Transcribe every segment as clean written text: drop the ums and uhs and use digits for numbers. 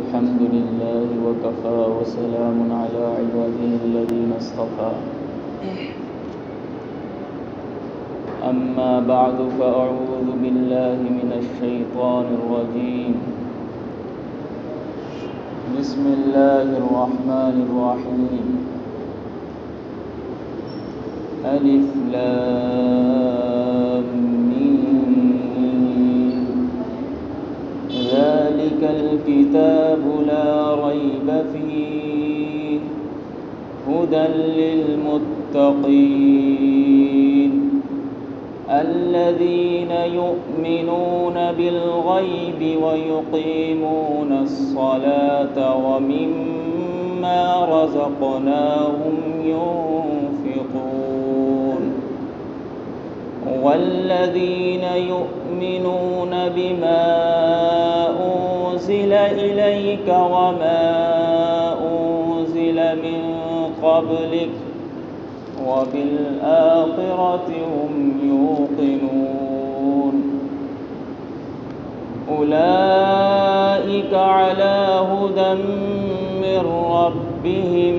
الحمد لله وكفى وسلام على عباده الذين اصطفى أما بعد فأعوذ بالله من الشيطان الرجيم بسم الله الرحمن الرحيم ألف لام ميم ذلك الكتاب لا ريب فيه هدى للمتقين الذين يؤمنون بالغيب ويقيمون الصلاة ومما رزقناهم ينفقون والذين يؤمنون بما أنزل إليك وما أنزل من قبلك وبالآخرة هم يوقنون أولئك على هدى من ربهم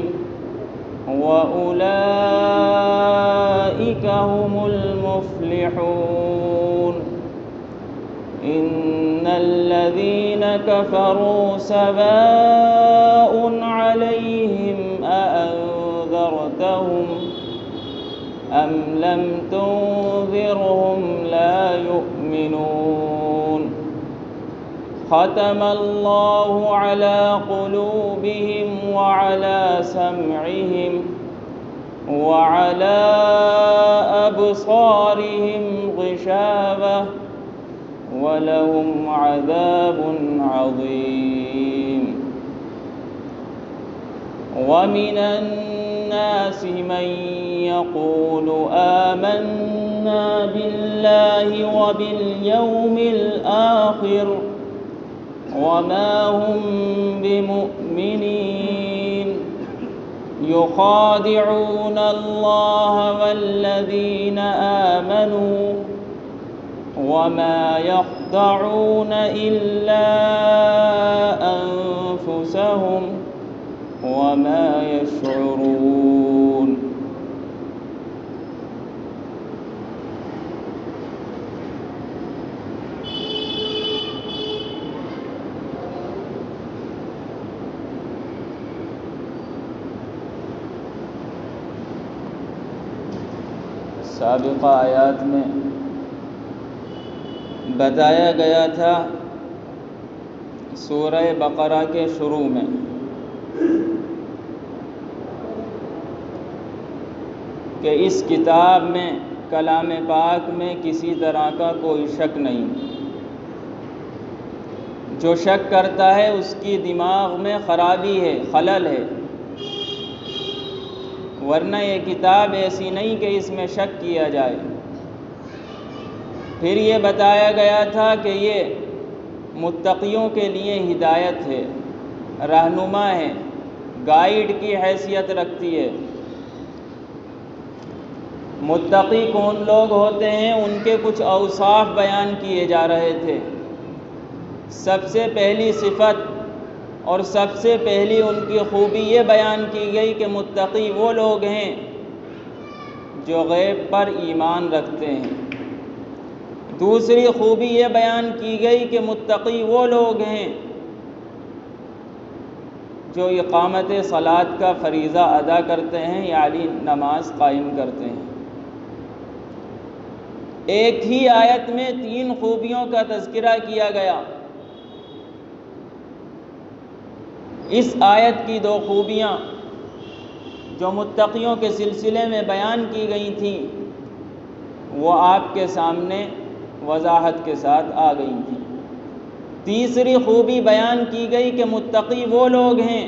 وأولئك هم المفلحون إن الذين كفروا سواء عليهم أأنذرتهم أم لم تنذرهم لا يؤمنون ختم الله على قلوبهم وعلى سمعهم وعلى أبصارهم غشاوة ولهم عذاب عظيم ومن الناس من يقول آمنا بالله وباليوم الآخر وما هم بمؤمنين يخادعون الله والذين آمنوا وما يخدعون إلا أنفسهم وما يشعرون سابقہ آیات میں بتایا گیا تھا سورہ بقرہ کے شروع میں کہ اس کتاب میں کلام پاک میں کسی طرح کا کوئی شک نہیں، جو شک کرتا ہے اس کی دماغ میں خرابی ہے، خلل ہے، ورنہ یہ کتاب ایسی نہیں کہ اس میں شک کیا جائے۔ پھر یہ بتایا گیا تھا کہ یہ متقیوں کے لیے ہدایت ہے، رہنما ہے، گائیڈ کی حیثیت رکھتی ہے۔ متقی کون لوگ ہوتے ہیں، ان کے کچھ اوصاف بیان کیے جا رہے تھے۔ سب سے پہلی صفت اور سب سے پہلی ان کی خوبی یہ بیان کی گئی کہ متقی وہ لوگ ہیں جو غیب پر ایمان رکھتے ہیں۔ دوسری خوبی یہ بیان کی گئی کہ متقی وہ لوگ ہیں جو اقامت صلاۃ کا فریضہ ادا کرتے ہیں، یعنی نماز قائم کرتے ہیں۔ ایک ہی آیت میں تین خوبیوں کا تذکرہ کیا گیا۔ اس آیت کی دو خوبیاں جو متقیوں کے سلسلے میں بیان کی گئی تھیں وہ آپ کے سامنے وضاحت کے ساتھ آ گئی تھیں۔ تیسری خوبی بیان کی گئی کہ متقی وہ لوگ ہیں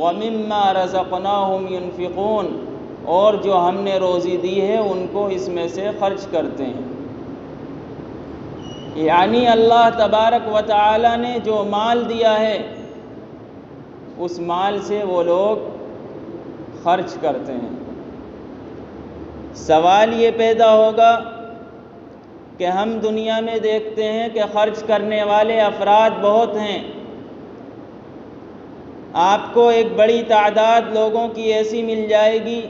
وَمِمَّا رَزَقْنَاهُمْ يُنْفِقُونَ، اور جو ہم نے روزی دی ہے ان کو اس میں سے خرچ کرتے ہیں۔ یعنی اللہ تبارک و تعالی نے جو مال دیا ہے اس مال سے وہ لوگ خرچ کرتے ہیں۔ سوال یہ پیدا ہوگا کہ ہم دنیا میں دیکھتے ہیں کہ خرچ کرنے والے افراد بہت ہیں، آپ کو ایک بڑی تعداد لوگوں کی ایسی مل جائے گی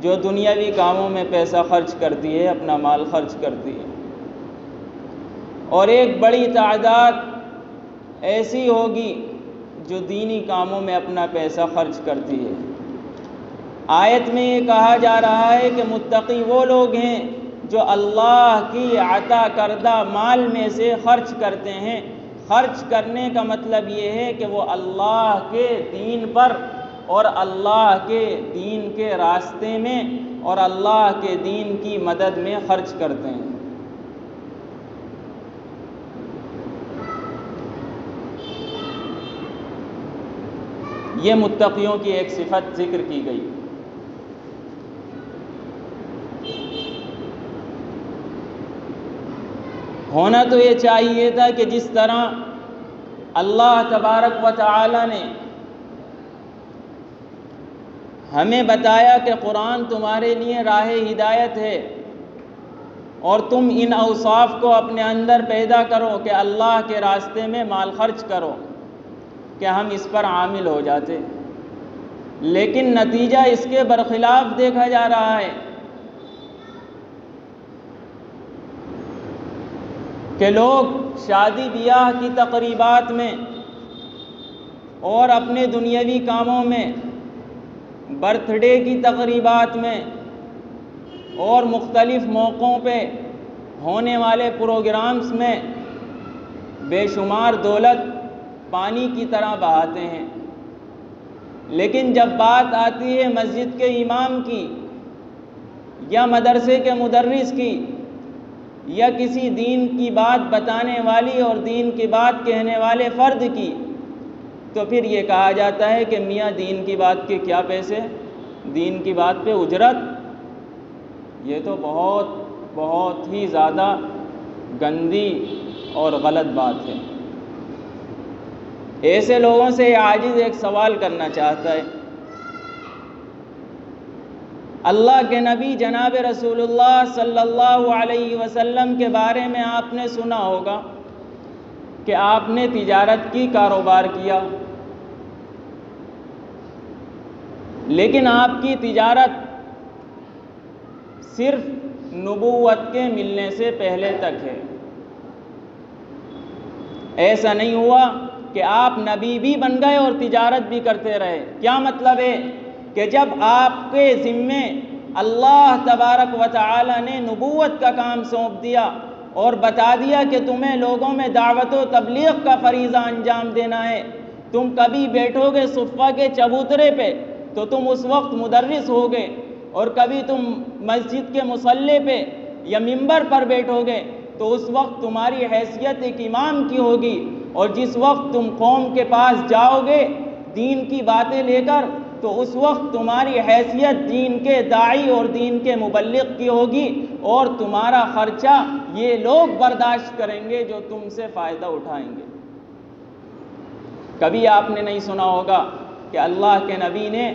جو دنیاوی کاموں میں پیسہ خرچ کرتی ہے، اپنا مال خرچ کرتی ہے، اور ایک بڑی تعداد ایسی ہوگی جو دینی کاموں میں اپنا پیسہ خرچ کرتی ہے۔ آیت میں یہ کہا جا رہا ہے کہ متقی وہ لوگ ہیں جو اللہ کی عطا کردہ مال میں سے خرچ کرتے ہیں۔ خرچ کرنے کا مطلب یہ ہے کہ وہ اللہ کے دین پر اور اللہ کے دین کے راستے میں اور اللہ کے دین کی مدد میں خرچ کرتے ہیں۔ یہ متقیوں کی ایک صفت ذکر کی گئی۔ ہونا تو یہ چاہیے تھا کہ جس طرح اللہ تبارک و تعالی نے ہمیں بتایا کہ قرآن تمہارے لیے راہ ہدایت ہے اور تم ان اوصاف کو اپنے اندر پیدا کرو کہ اللہ کے راستے میں مال خرچ کرو، کہ ہم اس پر عامل ہو جاتے، لیکن نتیجہ اس کے برخلاف دیکھا جا رہا ہے کہ لوگ شادی بیاہ کی تقریبات میں اور اپنے دنیاوی کاموں میں، برتھ ڈے کی تقریبات میں اور مختلف موقعوں پہ ہونے والے پروگرامز میں بے شمار دولت پانی کی طرح بہاتے ہیں، لیکن جب بات آتی ہے مسجد کے امام کی یا مدرسے کے مدرس کی یا کسی دین کی بات بتانے والی اور دین کی بات کہنے والے فرد کی، تو پھر یہ کہا جاتا ہے کہ میاں دین کی بات کے کیا پیسے، دین کی بات پہ اجرت۔ یہ تو بہت بہت ہی زیادہ گندی اور غلط بات ہے۔ ایسے لوگوں سے عاجز ایک سوال کرنا چاہتا ہے۔ اللہ کے نبی جناب رسول اللہ صلی اللہ علیہ وسلم کے بارے میں آپ نے سنا ہوگا کہ آپ نے تجارت کی، کاروبار کیا، لیکن آپ کی تجارت صرف نبوت کے ملنے سے پہلے تک ہے۔ ایسا نہیں ہوا کہ آپ نبی بھی بن گئے اور تجارت بھی کرتے رہے۔ کیا مطلب ہے کہ جب آپ کے ذمے اللہ تبارک و تعالی نے نبوت کا کام سونپ دیا اور بتا دیا کہ تمہیں لوگوں میں دعوت و تبلیغ کا فریضہ انجام دینا ہے، تم کبھی بیٹھو گے صفہ کے چبوترے پہ تو تم اس وقت مدرس ہوگے، اور کبھی تم مسجد کے مصلی پہ یا منبر پر بیٹھو گے تو اس وقت تمہاری حیثیت ایک امام کی ہوگی، اور جس وقت تم قوم کے پاس جاؤ گے دین کی باتیں لے کر تو اس وقت تمہاری حیثیت دین کے داعی اور دین کے مبلغ کی ہوگی، اور تمہارا خرچہ یہ لوگ برداشت کریں گے جو تم سے فائدہ اٹھائیں گے۔ کبھی آپ نے نہیں سنا ہوگا کہ اللہ کے نبی نے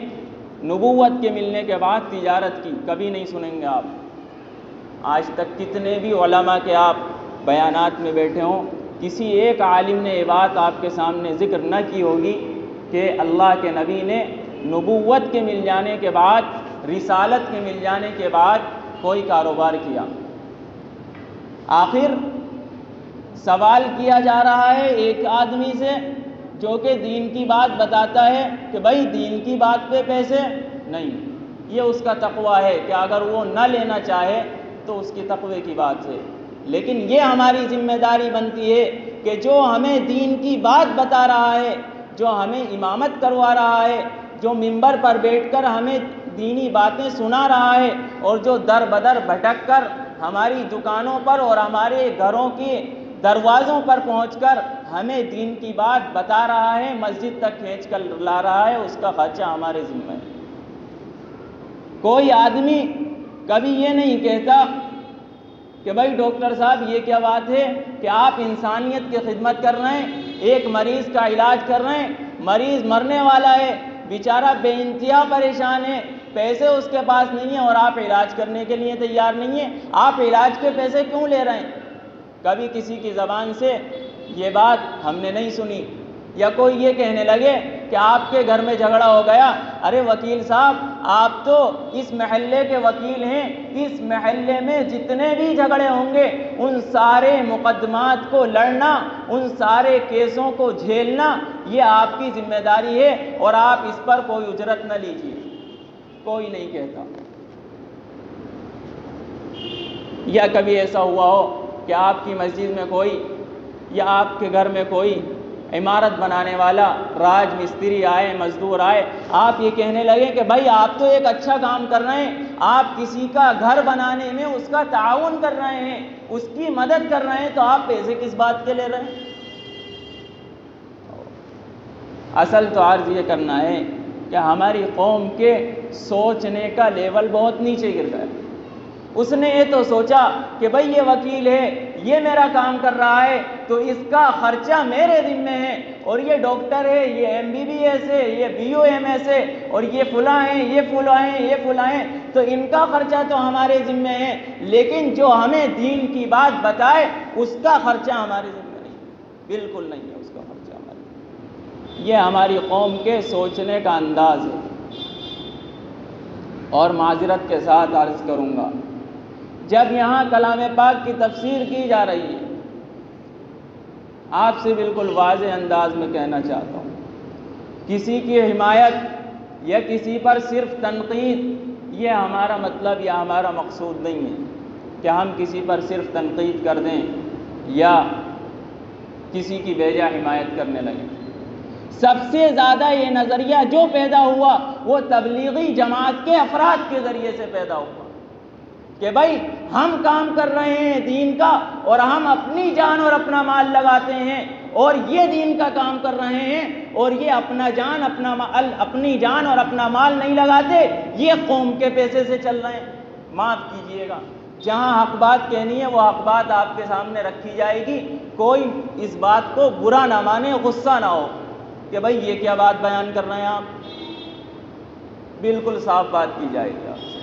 نبوت کے ملنے کے بعد تجارت کی، کبھی نہیں سنیں گے آپ۔ آج تک کتنے بھی علماء کے آپ بیانات میں بیٹھے ہوں، کسی ایک عالم نے یہ بات آپ کے سامنے ذکر نہ کی ہوگی کہ اللہ کے نبی نے نبوت کے مل جانے کے بعد، رسالت کے مل جانے کے بعد کوئی کاروبار کیا۔ آخر سوال کیا جا رہا ہے ایک آدمی سے جو کہ دین کی بات بتاتا ہے کہ بھائی دین کی بات پہ پیسے نہیں، یہ اس کا تقوی ہے کہ اگر وہ نہ لینا چاہے تو اس کی تقوی کی بات ہے، لیکن یہ ہماری ذمہ داری بنتی ہے کہ جو ہمیں دین کی بات بتا رہا ہے، جو ہمیں امامت کروا رہا ہے، جو منبر پر بیٹھ کر ہمیں دینی باتیں سنا رہا ہے، اور جو در بدر بھٹک کر ہماری دکانوں پر اور ہمارے گھروں کے دروازوں پر پہنچ کر ہمیں دین کی بات بتا رہا ہے، مسجد تک کھینچ کر لا رہا ہے، اس کا خرچہ ہمارے ذمہ ہے۔ کوئی آدمی کبھی یہ نہیں کہتا کہ بھائی ڈاکٹر صاحب یہ کیا بات ہے کہ آپ انسانیت کی خدمت کر رہے ہیں، ایک مریض کا علاج کر رہے ہیں، مریض مرنے والا ہے، بیچارہ بے انتہا پریشان ہے، پیسے اس کے پاس نہیں ہیں اور آپ علاج کرنے کے لیے تیار نہیں ہیں، آپ علاج کے پیسے کیوں لے رہے ہیں؟ کبھی کسی کی زبان سے یہ بات ہم نے نہیں سنی۔ یا کوئی یہ کہنے لگے کہ آپ کے گھر میں جھگڑا ہو گیا، ارے وکیل صاحب آپ تو اس محلے کے وکیل ہیں، اس محلے میں جتنے بھی جھگڑے ہوں گے ان سارے مقدمات کو لڑنا، ان سارے کیسوں کو جھیلنا یہ آپ کی ذمہ داری ہے اور آپ اس پر کوئی اجرت نہ لیجیے۔ کوئی نہیں کہتا۔ یا کبھی ایسا ہوا ہو کہ آپ کی مسجد میں کوئی یا آپ کے گھر میں کوئی عمارت بنانے والا راج مستری آئے، مزدور آئے، آپ یہ کہنے لگے کہ بھائی آپ تو ایک اچھا کام کر رہے ہیں، آپ کسی کا گھر بنانے میں اس کا تعاون کر رہے ہیں، اس کی مدد کر رہے ہیں، تو آپ پیسے کس بات کے لے رہے ہیں؟ اصل تو عرض یہ کرنا ہے کہ ہماری قوم کے سوچنے کا لیول بہت نیچے گر گیا۔ اس نے یہ تو سوچا کہ بھئی یہ وکیل ہے، یہ میرا کام کر رہا ہے تو اس کا خرچہ میرے ذمہ ہے، اور یہ ڈاکٹر ہے، یہ MBBS ہے، یہ BOMS ہے، اور یہ فلاں ہیں، یہ فلاں ہیں، یہ فلاں ہیں، تو ان کا خرچہ تو ہمارے ذمہ ہے، لیکن جو ہمیں دین کی بات بتائے اس کا خرچہ ہمارے ذمہ نہیں، بالکل نہیں ہے اس کا خرچہ ہمارے۔ یہ ہماری قوم کے سوچنے کا انداز ہے۔ اور معذرت کے ساتھ عرض کروں گا، جب یہاں کلام پاک کی تفسیر کی جا رہی ہے، آپ سے بالکل واضح انداز میں کہنا چاہتا ہوں، کسی کی حمایت یا کسی پر صرف تنقید یہ ہمارا مطلب یا ہمارا مقصود نہیں ہے کہ ہم کسی پر صرف تنقید کر دیں یا کسی کی بیجا حمایت کرنے لگیں۔ سب سے زیادہ یہ نظریہ جو پیدا ہوا وہ تبلیغی جماعت کے افراد کے ذریعے سے پیدا ہوا کہ بھائی ہم کام کر رہے ہیں دین کا اور ہم اپنی جان اور اپنا مال لگاتے ہیں، اور یہ دین کا کام کر رہے ہیں اور یہ اپنی جان اور اپنا مال نہیں لگاتے، یہ قوم کے پیسے سے چل رہے ہیں۔ معاف کیجئے گا، جہاں حق بات کہنی ہے وہ حق بات آپ کے سامنے رکھی جائے گی، کوئی اس بات کو برا نہ مانے، غصہ نہ ہو کہ بھئی یہ کیا بات بیان کر رہے ہیں آپ، بالکل صاف بات کی جائے گی آپ سے۔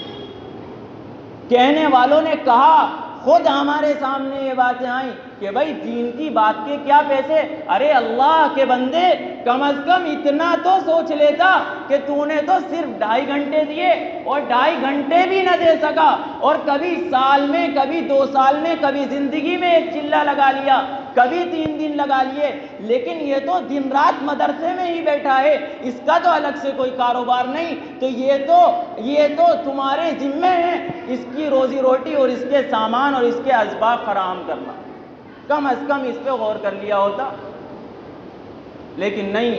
کہنے والوں نے کہا، خود ہمارے سامنے یہ باتیں آئیں کہ بھئی دین کی بات کے کیا پیسے، ارے اللہ کے بندے کم از کم اتنا تو سوچ لیتا کہ تو نے تو صرف 2.5 گھنٹے دیے اور 2.5 گھنٹے بھی نہ دے سکا، اور کبھی سال میں، کبھی 2 سال میں، کبھی زندگی میں ایک چلہ لگا لیا، کبھی 3 دن لگا لیے، لیکن یہ تو دن رات مدرسے میں ہی بیٹھا ہے، اس کا تو الگ سے کوئی کاروبار نہیں، تو یہ تو تمہارے ذمہ ہے اس کی روزی روٹی اور اس کے سامان اور اس کے اسباب فراہم کرنا، کم از کم اس پہ غور کر لیا ہوتا۔ لیکن نہیں،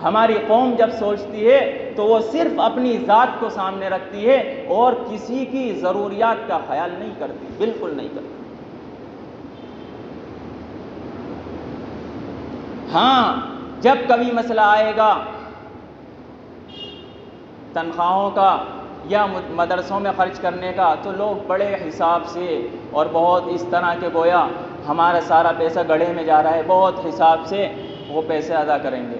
ہماری قوم جب سوچتی ہے تو وہ صرف اپنی ذات کو سامنے رکھتی ہے اور کسی کی ضروریات کا خیال نہیں کرتی، بالکل نہیں کرتی۔ ہاں، جب کبھی مسئلہ آئے گا تنخواہوں کا یا مدرسوں میں خرچ کرنے کا تو لوگ بڑے حساب سے اور بہت اس طرح کے گویا ہمارا سارا پیسہ گڑھے میں جا رہا ہے، بہت حساب سے وہ پیسے ادا کریں گے۔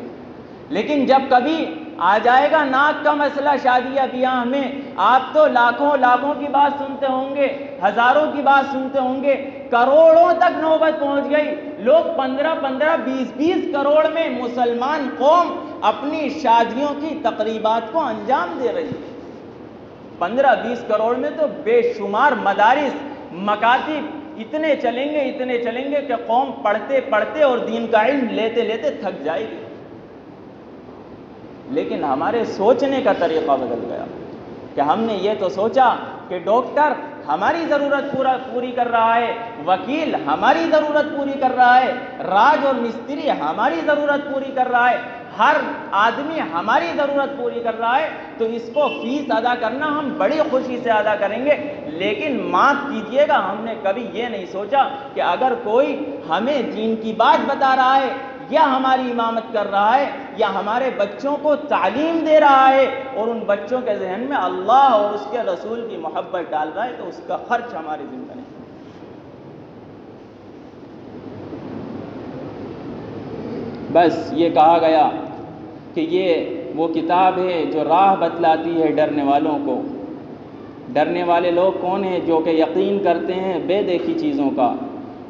لیکن جب کبھی آ جائے گا ناک کا مسئلہ شادی یا بیاہ میں، آپ تو لاکھوں کی بات سنتے ہوں گے، ہزاروں کی بات سنتے ہوں گے، کروڑوں تک نوبت پہنچ گئی، لوگ 15 20 کروڑ میں مسلمان قوم اپنی شادیوں کی تقریبات کو انجام دے رہی ہے۔ 15-20 کروڑ میں تو بے شمار مدارس، مکاتب اتنے چلیں گے کہ قوم پڑھتے پڑھتے اور دین کا علم لیتے لیتے تھک جائے گی۔ لیکن ہمارے سوچنے کا طریقہ بدل گیا کہ ہم نے یہ تو سوچا کہ ڈاکٹر ہماری ضرورت پوری کر رہا ہے، وکیل ہماری ضرورت پوری کر رہا ہے، راج اور مستری ہماری ضرورت پوری کر رہا ہے، ہر آدمی ہماری ضرورت پوری کر رہا ہے، تو اس کو فیس ادا کرنا ہم بڑی خوشی سے ادا کریں گے۔ لیکن معاف کیجئے گا، ہم نے کبھی یہ نہیں سوچا کہ اگر کوئی ہمیں دین کی بات بتا رہا ہے یا ہماری امامت کر رہا ہے یا ہمارے بچوں کو تعلیم دے رہا ہے اور ان بچوں کے ذہن میں اللہ اور اس کے رسول کی محبت ڈال رہا ہے، تو اس کا خرچ ہماری ذمہ نہیں۔ بس یہ کہا گیا کہ یہ وہ کتاب ہے جو راہ بتلاتی ہے ڈرنے والوں کو۔ ڈرنے والے لوگ کون ہیں؟ جو کہ یقین کرتے ہیں بے دیکھی چیزوں کا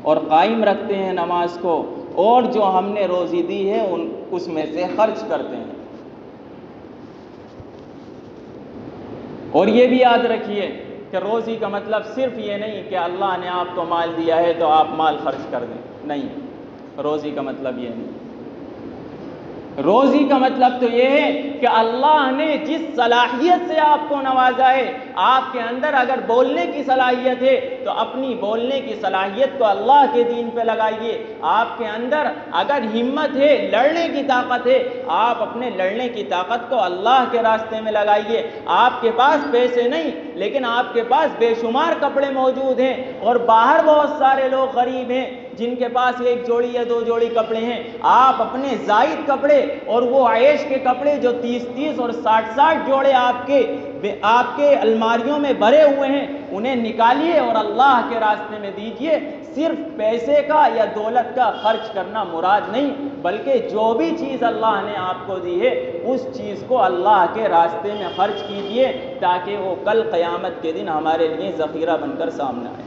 اور قائم رکھتے ہیں نماز کو، اور جو ہم نے روزی دی ہے اس میں سے خرچ کرتے ہیں۔ اور یہ بھی یاد رکھیے کہ روزی کا مطلب صرف یہ نہیں کہ اللہ نے آپ کو مال دیا ہے تو آپ مال خرچ کر دیں، نہیں، روزی کا مطلب یہ نہیں۔ روزی کا مطلب تو یہ ہے کہ اللہ نے جس صلاحیت سے آپ کو نوازا ہے، آپ کے اندر اگر بولنے کی صلاحیت ہے تو اپنی بولنے کی صلاحیت کو اللہ کے دین پہ لگائیے۔ آپ کے اندر اگر ہمت ہے، لڑنے کی طاقت ہے، آپ اپنے لڑنے کی طاقت کو اللہ کے راستے میں لگائیے۔ آپ کے پاس پیسے نہیں لیکن آپ کے پاس بے شمار کپڑے موجود ہیں، اور باہر بہت سارے لوگ غریب ہیں جن کے پاس 1 جوڑی یا 2 جوڑی کپڑے ہیں۔ آپ اپنے زائد کپڑے اور وہ عیش کے کپڑے جو 30 اور 60 جوڑے آپ کے الماریوں میں بھرے ہوئے ہیں، انہیں نکالیے اور اللہ کے راستے میں دیجیے۔ صرف پیسے کا یا دولت کا خرچ کرنا مراد نہیں، بلکہ جو بھی چیز اللہ نے آپ کو دی ہے اس چیز کو اللہ کے راستے میں خرچ کیجیے، تاکہ وہ کل قیامت کے دن ہمارے لیے ذخیرہ بن کر سامنے آئے۔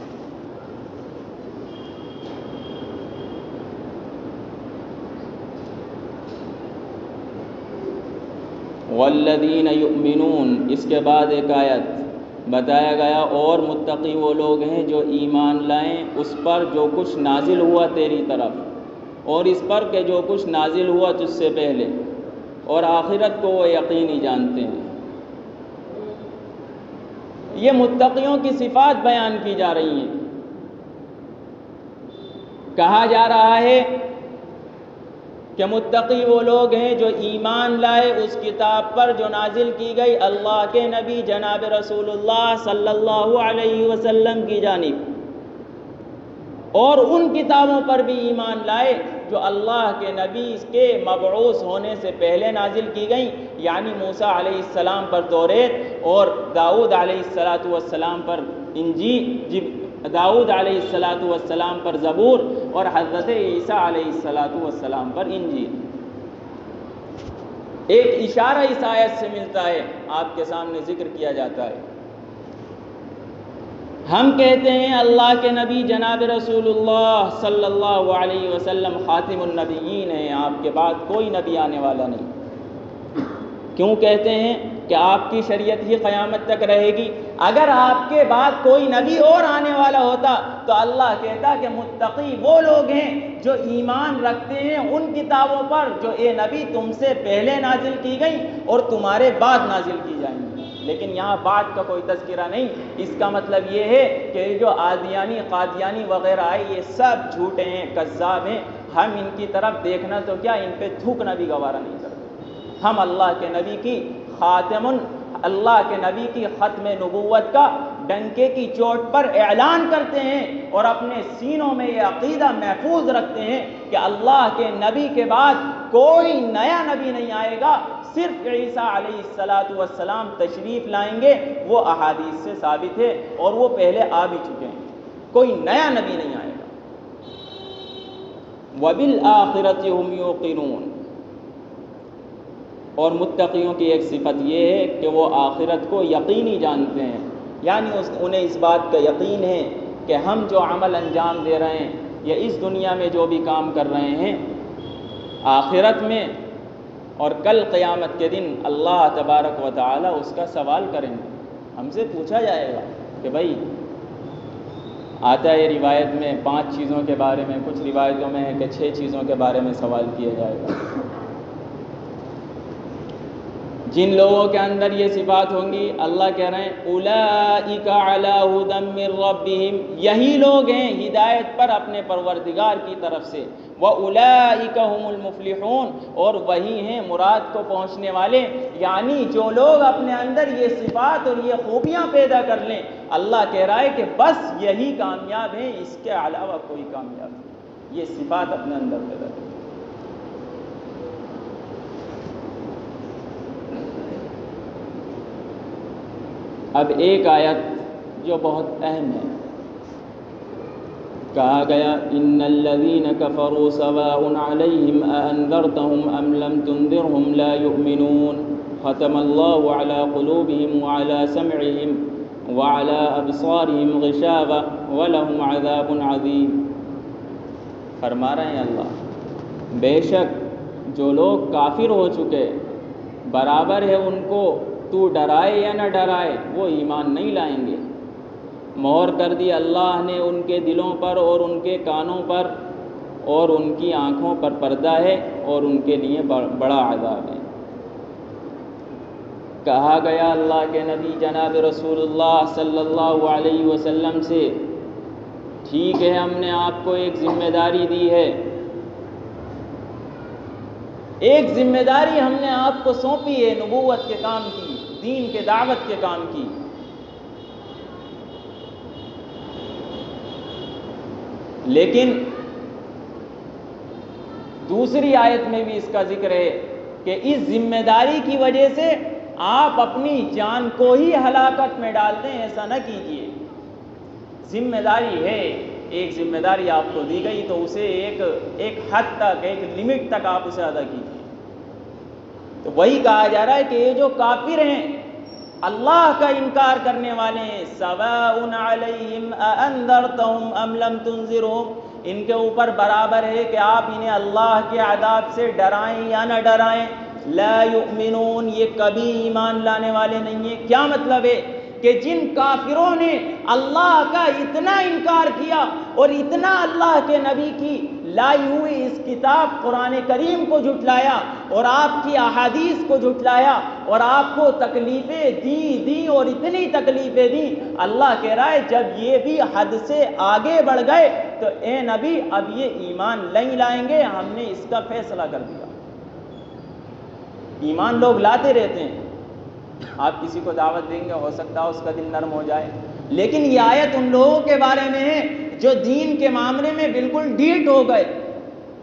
والذین یؤمنون، اس کے بعد ایک آیت بتایا گیا، اور متقی وہ لوگ ہیں جو ایمان لائیں اس پر جو کچھ نازل ہوا تیری طرف، اور اس پر کہ جو کچھ نازل ہوا تجھ سے پہلے، اور آخرت کو وہ یقینی جانتے ہیں۔ یہ متقیوں کی صفات بیان کی جا رہی ہیں۔ کہا جا رہا ہے کہ متقی وہ لوگ ہیں جو ایمان لائے اس کتاب پر جو نازل کی گئی اللہ کے نبی جناب رسول اللہ صلی اللہ علیہ وسلم کی جانب، اور ان کتابوں پر بھی ایمان لائے جو اللہ کے نبی کے مبعوث ہونے سے پہلے نازل کی گئیں، یعنی موسیٰ علیہ السلام پر توریت، اور داؤد علیہ السلام پر انجیل، داؤد علیہ السلام پر زبور، اور حضرت عیسیٰ علیہ السلام پر انجیل۔ ایک اشارہ اس آیت سے ملتا ہے، آپ کے سامنے ذکر کیا جاتا ہے۔ ہم کہتے ہیں اللہ کے نبی جناب رسول اللہ صلی اللہ علیہ وسلم خاتم النبیین ہیں، آپ کے بعد کوئی نبی آنے والا نہیں۔ کیوں کہتے ہیں کہ آپ کی شریعت ہی قیامت تک رہے گی؟ اگر آپ کے بعد کوئی نبی اور آنے والا ہوتا تو اللہ کہتا کہ متقی وہ لوگ ہیں جو ایمان رکھتے ہیں ان کتابوں پر جو اے نبی تم سے پہلے نازل کی گئی اور تمہارے بعد نازل کی جائیں گی۔ لیکن یہاں بات کا کوئی تذکرہ نہیں۔ اس کا مطلب یہ ہے کہ جو عادیانی، قادیانی وغیرہ آئے یہ سب جھوٹے ہیں، کذاب ہیں۔ ہم ان کی طرف دیکھنا تو کیا، ان پہ تھوکنا بھی گوارا نہیں کرتے۔ ہم اللہ کے نبی کی اللہ کے نبی کی ختم نبوت کا ڈنکے کی چوٹ پر اعلان کرتے ہیں، اور اپنے سینوں میں یہ عقیدہ محفوظ رکھتے ہیں کہ اللہ کے نبی کے بعد کوئی نیا نبی نہیں آئے گا، صرف عیسیٰ علیہ السلام تشریف لائیں گے۔ وہ احادیث سے ثابت ہے اور وہ پہلے آ بھی چکے ہیں، کوئی نیا نبی نہیں آئے گا۔ وَبِالْآخِرَةِ هُمْ يُوقِنُونَ، اور متقیوں کی ایک صفت یہ ہے کہ وہ آخرت کو یقینی جانتے ہیں، یعنی انہیں اس بات کا یقین ہے کہ ہم جو عمل انجام دے رہے ہیں یا اس دنیا میں جو بھی کام کر رہے ہیں، آخرت میں اور کل قیامت کے دن اللہ تبارک و تعالی اس کا سوال کریں گے۔ ہم سے پوچھا جائے گا کہ بھائی، آتا ہے روایت میں 5 چیزوں کے بارے میں، کچھ روایتوں میں ہے کہ 6 چیزوں کے بارے میں سوال کیا جائے گا۔ جن لوگوں کے اندر یہ صفات ہوں گی، اللہ کہہ رہے ہیں اولئک علی ھدی من ربہم، یہی لوگ ہیں ہدایت پر اپنے پروردگار کی طرف سے، واولئک ھم المفلحون، اور وہی ہیں مراد کو پہنچنے والے۔ یعنی جو لوگ اپنے اندر یہ صفات اور یہ خوبیاں پیدا کر لیں، اللہ کہہ رہا ہے کہ بس یہی کامیاب ہیں، اس کے علاوہ کوئی کامیاب نہیں۔ یہ صفات اپنے اندر پیدا کریں۔ اب ایک آیت جو بہت اہم ہے، کہا گیا ان الذین کفروا سواء علیہم اانذرتہم ام لم تنذرہم لا یؤمنون ختم اللہ علی قلوبہم وعلی سمعہم وعلی ابصارہم غشاوہ ولہم عذاب عظیم۔ فرما رہے ہیں اللہ بے شک جو لوگ کافر ہو چکے برابر ہے ان کو تو ڈرائے یا نہ ڈرائے وہ ایمان نہیں لائیں گے۔ مہر کر دی اللہ نے ان کے دلوں پر اور ان کے کانوں پر اور ان کی آنکھوں پر پردہ ہے اور ان کے لیے بڑا عذاب ہے۔ کہا گیا اللہ کے نبی جناب رسول اللہ صلی اللہ علیہ وسلم سے، ٹھیک ہے ہم نے آپ کو ایک ذمہ داری دی ہے، ایک ذمہ داری ہم نے آپ کو سونپی ہے نبوت کے کام کی، دین کے دعوت کے کام کی، لیکن دوسری آیت میں بھی اس کا ذکر ہے کہ اس ذمہ داری کی وجہ سے آپ اپنی جان کو ہی ہلاکت میں ڈال دیں، ایسا نہ کیجیے۔ ذمہ داری ہے، ایک ذمہ داری آپ کو دی گئی تو اسے ایک حد تک، ایک لمٹ تک آپ اسے ادا کیجیے۔ تو وہی کہا جا رہا ہے کہ یہ جو کافر ہیں، اللہ کا انکار کرنے والے ہیں، سواء علیہم اانذرتہم ام لم تنذرہم، ان کے اوپر برابر ہے کہ آپ انہیں اللہ کے عذاب سے ڈرائیں یا نہ ڈرائیں، لا یؤمنون، یہ کبھی ایمان لانے والے نہیں ہیں۔ کیا مطلب ہے کہ جن کافروں نے اللہ کا اتنا انکار کیا اور اتنا اللہ کے نبی کی لائی ہوئی اس کتاب قرآن کریم کو جھٹلایا اور آپ کی احادیث کو جھٹلایا اور آپ کو تکلیفیں دی اور اتنی تکلیفیں دی، اللہ کہہ رہا ہے جب یہ بھی حد سے آگے بڑھ گئے تو اے نبی اب یہ ایمان نہیں لائیں گے، ہم نے اس کا فیصلہ کر دیا۔ ایمان لوگ لاتے رہتے ہیں، آپ کسی کو دعوت دیں گے ہو سکتا ہے اس کا دل نرم ہو جائے، لیکن یہ آیت ان لوگوں کے بارے میں ہے جو دین کے معاملے میں بالکل ڈھیٹ ہو گئے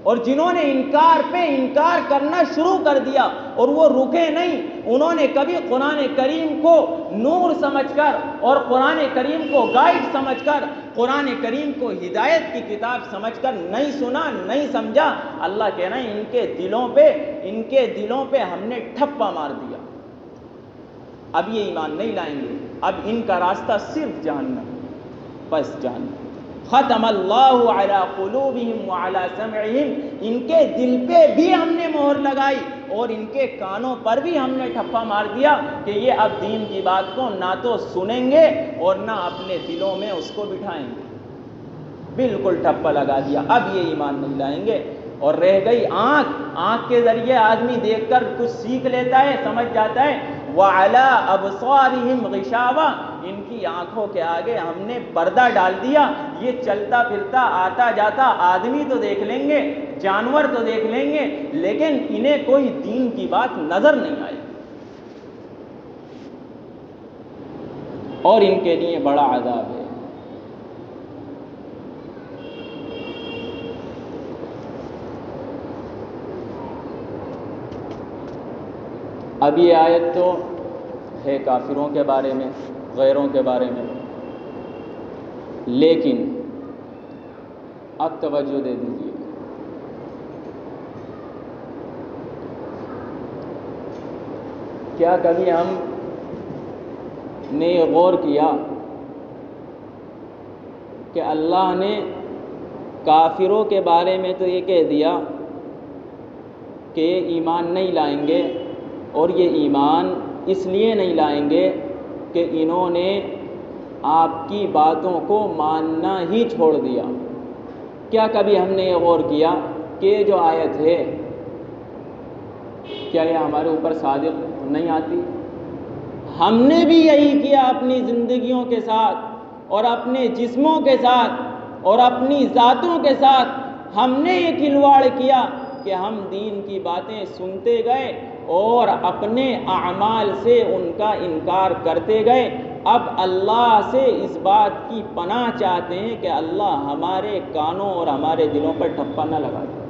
اور جنہوں نے انکار پہ انکار کرنا شروع کر دیا اور وہ رکے نہیں۔ انہوں نے کبھی قرآن کریم کو نور سمجھ کر اور قرآن کریم کو گائیڈ سمجھ کر، قرآن کریم کو ہدایت کی کتاب سمجھ کر نہیں سنا، نہیں سمجھا۔ اللہ کہہ رہے ہیں ان کے دلوں پہ ہم نے ٹھپا مار دیا، اب یہ ایمان نہیں لائیں گے، اب ان کا راستہ صرف جہنم، بس جہنم۔ ختم اللہ علی قلوبہم وعلی سمعہم، ان کے دل پہ بھی ہم نے مہر لگائی اور ان کے کانوں پر بھی ہم نے ٹھپا مار دیا کہ یہ اب دین کی بات کو نہ تو سنیں گے اور نہ اپنے دلوں میں اس کو بٹھائیں گے، بالکل ٹھپا لگا دیا، اب یہ ایمان نہیں لائیں گے۔ اور رہ گئی آنکھ کے ذریعے آدمی دیکھ کر کچھ سیکھ لیتا ہے، سمجھ جاتا ہے، وَعَلَىٰ أَبْصَارِهِمْ غِشَاوَةٌ، ان کی آنکھوں کے آگے ہم نے پردہ ڈال دیا، یہ چلتا پھرتا آتا جاتا آدمی تو دیکھ لیں گے، جانور تو دیکھ لیں گے، لیکن انہیں کوئی دین کی بات نظر نہیں آئی، اور ان کے لیے بڑا عذاب ہے۔ اب یہ آیت تو ہے کافروں کے بارے میں، غیروں کے بارے میں، لیکن اب توجہ دے دیجیے، کیا کبھی ہم نے یہ غور کیا کہ اللہ نے کافروں کے بارے میں تو یہ کہہ دیا کہ یہ ایمان نہیں لائیں گے، اور یہ ایمان اس لیے نہیں لائیں گے کہ انہوں نے آپ کی باتوں کو ماننا ہی چھوڑ دیا۔ کیا کبھی ہم نے یہ غور کیا کہ یہ جو آیت ہے کیا یہ ہمارے اوپر صادق نہیں آتی؟ ہم نے بھی یہی کیا اپنی زندگیوں کے ساتھ اور اپنے جسموں کے ساتھ اور اپنی ذاتوں کے ساتھ، ہم نے یہ کھلواڑ کیا کہ ہم دین کی باتیں سنتے گئے اور اپنے اعمال سے ان کا انکار کرتے گئے۔ اب اللہ سے اس بات کی پناہ چاہتے ہیں کہ اللہ ہمارے کانوں اور ہمارے دلوں پر ٹھپا نہ لگا دے۔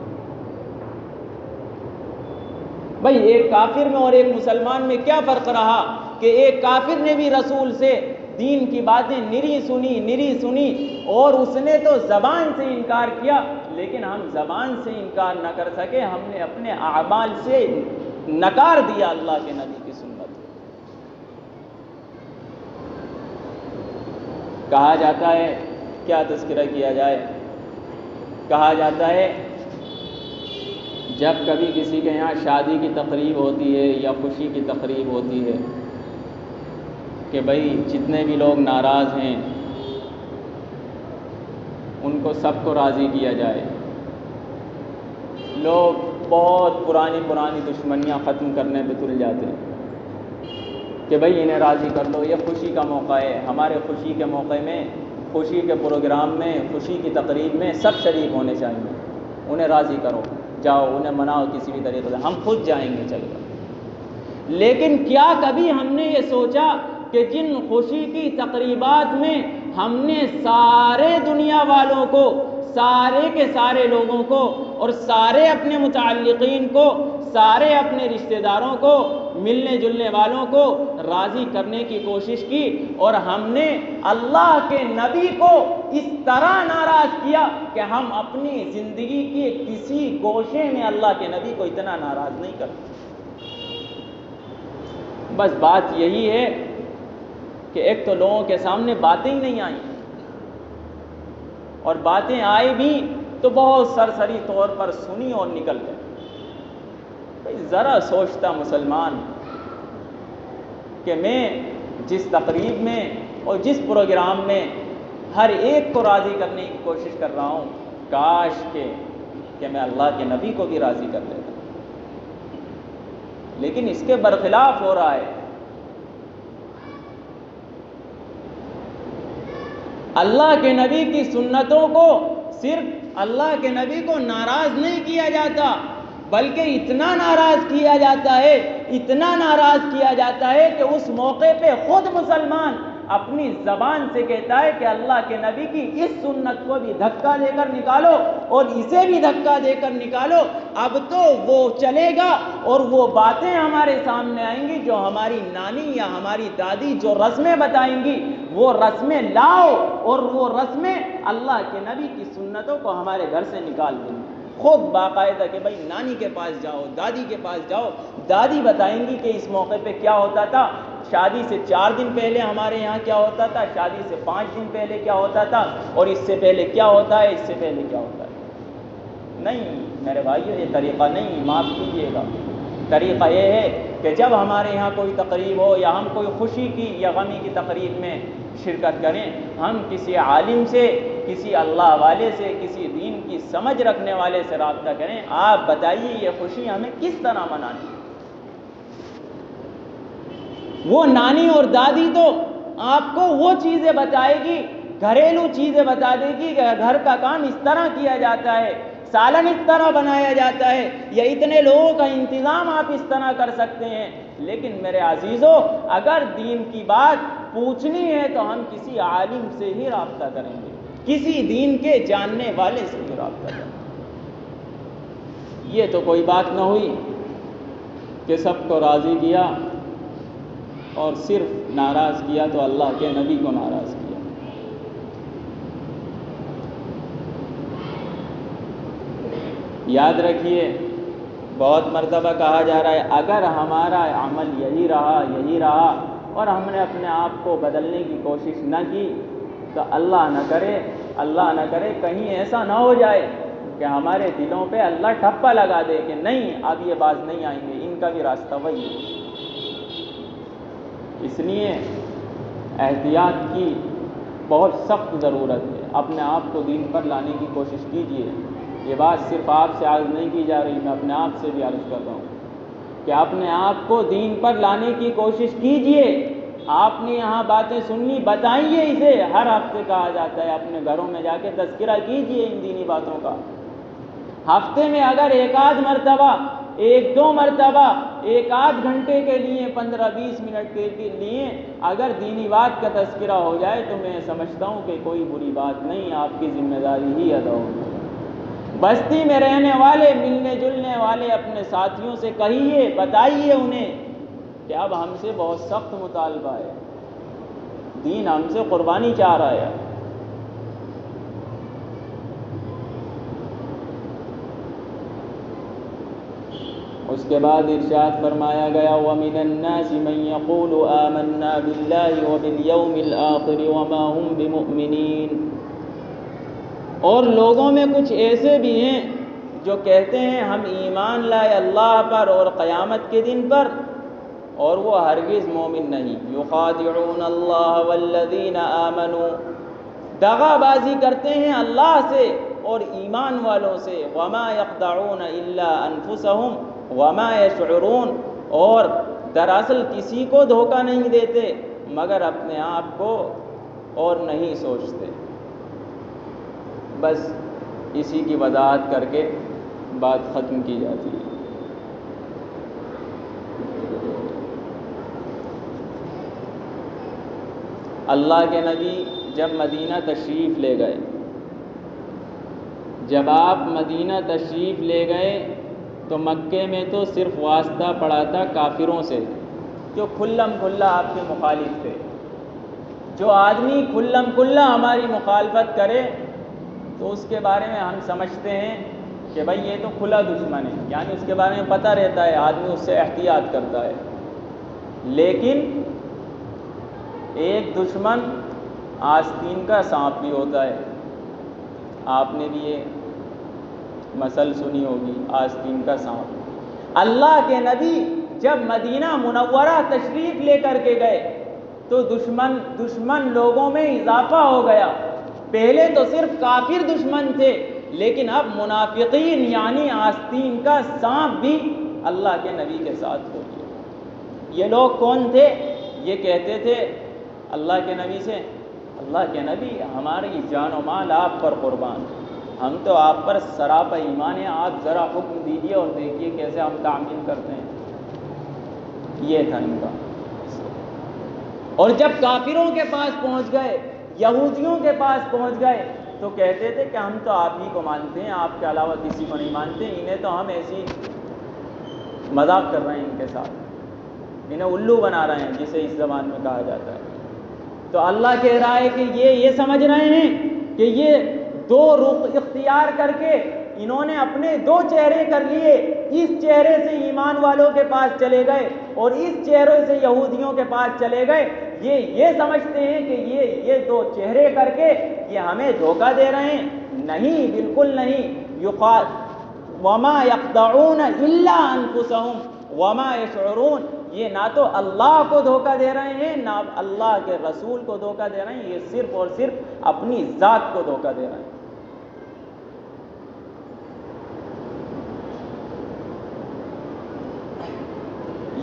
بھئی ایک کافر میں اور ایک مسلمان میں کیا فرق رہا کہ ایک کافر نے بھی رسول سے دین کی باتیں نری سنی اور اس نے تو زبان سے انکار کیا، لیکن ہم زبان سے انکار نہ کر سکے، ہم نے اپنے اعمال سے نکار دیا اللہ کے نبی کی سنت۔ کہا جاتا ہے، کیا تذکرہ کیا جائے، کہا جاتا ہے جب کبھی کسی کے یہاں شادی کی تقریب ہوتی ہے یا خوشی کی تقریب ہوتی ہے کہ بھئی جتنے بھی لوگ ناراض ہیں ان کو سب کو راضی کیا جائے، لوگ بہت پرانی دشمنیاں ختم کرنے پہ تل جاتے ہیں کہ بھئی انہیں راضی کر لو، یہ خوشی کا موقع ہے، ہمارے خوشی کے موقع میں، خوشی کے پروگرام میں، خوشی کی تقریب میں سب شریک ہونے چاہیے، انہیں راضی کرو، جاؤ انہیں مناؤ کسی بھی طریقے سے، ہم خود جائیں گے چل کر۔ لیکن کیا کبھی ہم نے یہ سوچا کہ جن خوشی کی تقریبات میں ہم نے سارے دنیا والوں کو، سارے کے سارے لوگوں کو اور سارے اپنے متعلقین کو، سارے اپنے رشتہ داروں کو، ملنے جلنے والوں کو راضی کرنے کی کوشش کی، اور ہم نے اللہ کے نبی کو اس طرح ناراض کیا کہ ہم اپنی زندگی کے کسی گوشے میں اللہ کے نبی کو اتنا ناراض نہیں کرتے۔ بس بات یہی ہے کہ ایک تو لوگوں کے سامنے باتیں ہی نہیں آئیں، اور باتیں آئی بھی تو بہت سرسری طور پر سنی اور نکل گئی۔ ذرا سوچتا مسلمان کہ میں جس تقریب میں اور جس پروگرام میں ہر ایک کو راضی کرنے کی کوشش کر رہا ہوں، کاش کہ میں اللہ کے نبی کو بھی راضی کر لیتا، لیکن اس کے برخلاف ہو رہا ہے۔ اللہ کے نبی کی سنتوں کو صرف اللہ کے نبی کو ناراض نہیں کیا جاتا، بلکہ اتنا ناراض کیا جاتا ہے، اتنا ناراض کیا جاتا ہے کہ اس موقع پہ خود مسلمان اپنی زبان سے کہتا ہے کہ اللہ کے نبی کی اس سنت کو بھی دھکا دے کر نکالو اور اسے بھی دھکا دے کر نکالو، اب تو وہ چلے گا اور وہ باتیں ہمارے سامنے آئیں گی جو ہماری نانی یا ہماری دادی جو رسمیں بتائیں گی، وہ رسمیں لاؤ اور وہ رسمیں اللہ کے نبی کی سنتوں کو ہمارے گھر سے نکال دیں گی۔ خود باقاعدہ کہ بھائی نانی کے پاس جاؤ، دادی کے پاس جاؤ، دادی بتائیں گی کہ اس موقع پہ کیا ہوتا تھا، شادی سے 4 دن پہلے ہمارے یہاں کیا ہوتا تھا، شادی سے 5 دن پہلے کیا ہوتا تھا، اور اس سے پہلے کیا ہوتا ہے، اس سے پہلے کیا ہوتا ہے۔ نہیں میرے بھائیو، یہ طریقہ نہیں، معاف کیجیے گا۔ طریقہ یہ ہے کہ جب ہمارے یہاں کوئی تقریب ہو یا ہم کوئی خوشی کی یا غمی کی تقریب میں شرکت کریں، ہم کسی عالم سے، کسی اللہ والے سے، کسی دین کی سمجھ رکھنے والے سے رابطہ کریں، آپ بتائیے یہ خوشی ہمیں کس طرح منانی ہے۔ وہ نانی اور دادی تو آپ کو وہ چیزیں بتائے گی، گھریلو چیزیں بتا دے گی کہ گھر کا کام اس طرح کیا جاتا ہے، سالن اس طرح بنایا جاتا ہے، یا اتنے لوگوں کا انتظام آپ اس طرح کر سکتے ہیں۔ لیکن میرے عزیزو، اگر دین کی بات پوچھنی ہے تو ہم کسی عالم سے ہی رابطہ کریں گے، کسی دین کے جاننے والے سے ہی رابطہ کریں گے۔ یہ تو کوئی بات نہ ہوئی کہ سب کو راضی کیا اور صرف ناراض کیا تو اللہ کے نبی کو ناراض کیا۔ یاد رکھیے، بہت مرتبہ کہا جا رہا ہے اگر ہمارا عمل یہی رہا اور ہم نے اپنے آپ کو بدلنے کی کوشش نہ کی تو اللہ نہ کرے کہیں ایسا نہ ہو جائے کہ ہمارے دلوں پہ اللہ ٹھپا لگا دے کہ نہیں اب یہ باز نہیں آئیں گے، ان کا بھی راستہ وہی ہے۔ اس لیے احتیاط کی بہت سخت ضرورت ہے، اپنے آپ کو دین پر لانے کی کوشش کیجیے۔ یہ بات صرف آپ سے عرض نہیں کی جا رہی، میں اپنے آپ سے بھی عرض کر رہا ہوں کہ اپنے آپ کو دین پر لانے کی کوشش کیجیے۔ آپ نے یہاں باتیں سننی، بتائیے اسے، ہر ہفتے کہا جاتا ہے اپنے گھروں میں جا کے تذکرہ کیجیے ان دینی باتوں کا۔ ہفتے میں اگر ایک آدھ مرتبہ، 1-2 مرتبہ، 1-8 گھنٹے کے لیے، 15-20 منٹ کے لیے اگر دینی بات کا تذکرہ ہو جائے تو میں سمجھتا ہوں کہ کوئی بری بات نہیں، آپ کی ذمہ داری ہی ادا ہوگی۔ بستی میں رہنے والے، ملنے جلنے والے اپنے ساتھیوں سے کہیے، بتائیے انہیں کہ اب ہم سے بہت سخت مطالبہ ہے، دین ہم سے قربانی چاہ رہا ہے۔ اس کے بعد ارشاد فرمایا گیا وَمِنَ النَّاسِ مَن يَقُولُ آمَنَّا بِاللَّهِ وَبِالْيَوْمِ الْآخِرِ وَمَا هُمْ بِمُؤْمِنِينَ، اور لوگوں میں کچھ ایسے بھی ہیں جو کہتے ہیں ہم ایمان لائے اللہ پر اور قیامت کے دن پر، اور وہ ہرگز مومن نہیں۔ یخادعون اللہ والذین آمنوا، دغا بازی کرتے ہیں اللہ سے اور ایمان والوں سے۔ وما یخدعون الا انفسهم وما یشعرون، اور دراصل کسی کو دھوکہ نہیں دیتے مگر اپنے آپ کو، اور نہیں سوچتے۔ بس اسی کی وضاحت کر کے بات ختم کی جاتی ہے۔ اللہ کے نبی جب مدینہ تشریف لے گئے، جب آپ مدینہ تشریف لے گئے تو مکے میں تو صرف واسطہ پڑا تھا کافروں سے جو کھلم کھلا آپ کے مخالف تھے۔ جو آدمی کھلم کھلا ہماری مخالفت کرے تو اس کے بارے میں ہم سمجھتے ہیں کہ بھئی یہ تو کھلا دشمن ہے، یعنی اس کے بارے میں پتہ رہتا ہے، آدمی اس سے احتیاط کرتا ہے۔ لیکن ایک دشمن آستین کا سانپ بھی ہوتا ہے۔ آپ نے بھی یہ مثل سنی ہوگی، آستین کا سانپ۔ اللہ کے نبی جب مدینہ منورہ تشریف لے کر کے گئے تو دشمن لوگوں میں اضافہ ہو گیا۔ پہلے تو صرف کافر دشمن تھے، لیکن اب منافقین یعنی آستین کا سانپ بھی اللہ کے نبی کے ساتھ ہو گیا۔ یہ لوگ کون تھے؟ یہ کہتے تھے اللہ کے نبی سے، اللہ کے نبی ہماری جان و مال آپ پر قربان، ہم تو آپ پر سراپا ایمان ہے، آپ ذرا حکم دیجیے اور دیکھیے کیسے ہم تعمیل کرتے ہیں۔ یہ تھا ان کا۔ اور جب کافروں کے پاس پہنچ گئے، یہودیوں کے پاس پہنچ گئے تو کہتے تھے کہ ہم تو آپ ہی کو مانتے ہیں، آپ کے علاوہ کسی کو نہیں مانتے، انہیں تو ہم ایسی مذاق کر رہے ہیں ان کے ساتھ، انہیں الو بنا رہے ہیں جسے اس زبان میں کہا جاتا ہے۔ تو اللہ کہہ رہا ہے کہ یہ سمجھ رہے ہیں کہ یہ دو رخ اختیار کر کے انہوں نے اپنے دو چہرے کر لیے، اس چہرے سے ایمان والوں کے پاس چلے گئے اور اس چہرے سے یہودیوں کے پاس چلے گئے۔ یہ سمجھتے ہیں کہ یہ دو چہرے کر کے یہ ہمیں دھوکہ دے رہے ہیں۔ نہیں، بالکل نہیں۔ وما یخدعون الا انفسهم وما یشعرون، یہ نہ تو اللہ کو دھوکہ دے رہے ہیں نہ اللہ کے رسول کو دھوکہ دے رہے ہیں، یہ صرف اور صرف اپنی ذات کو دھوکہ دے رہے ہیں۔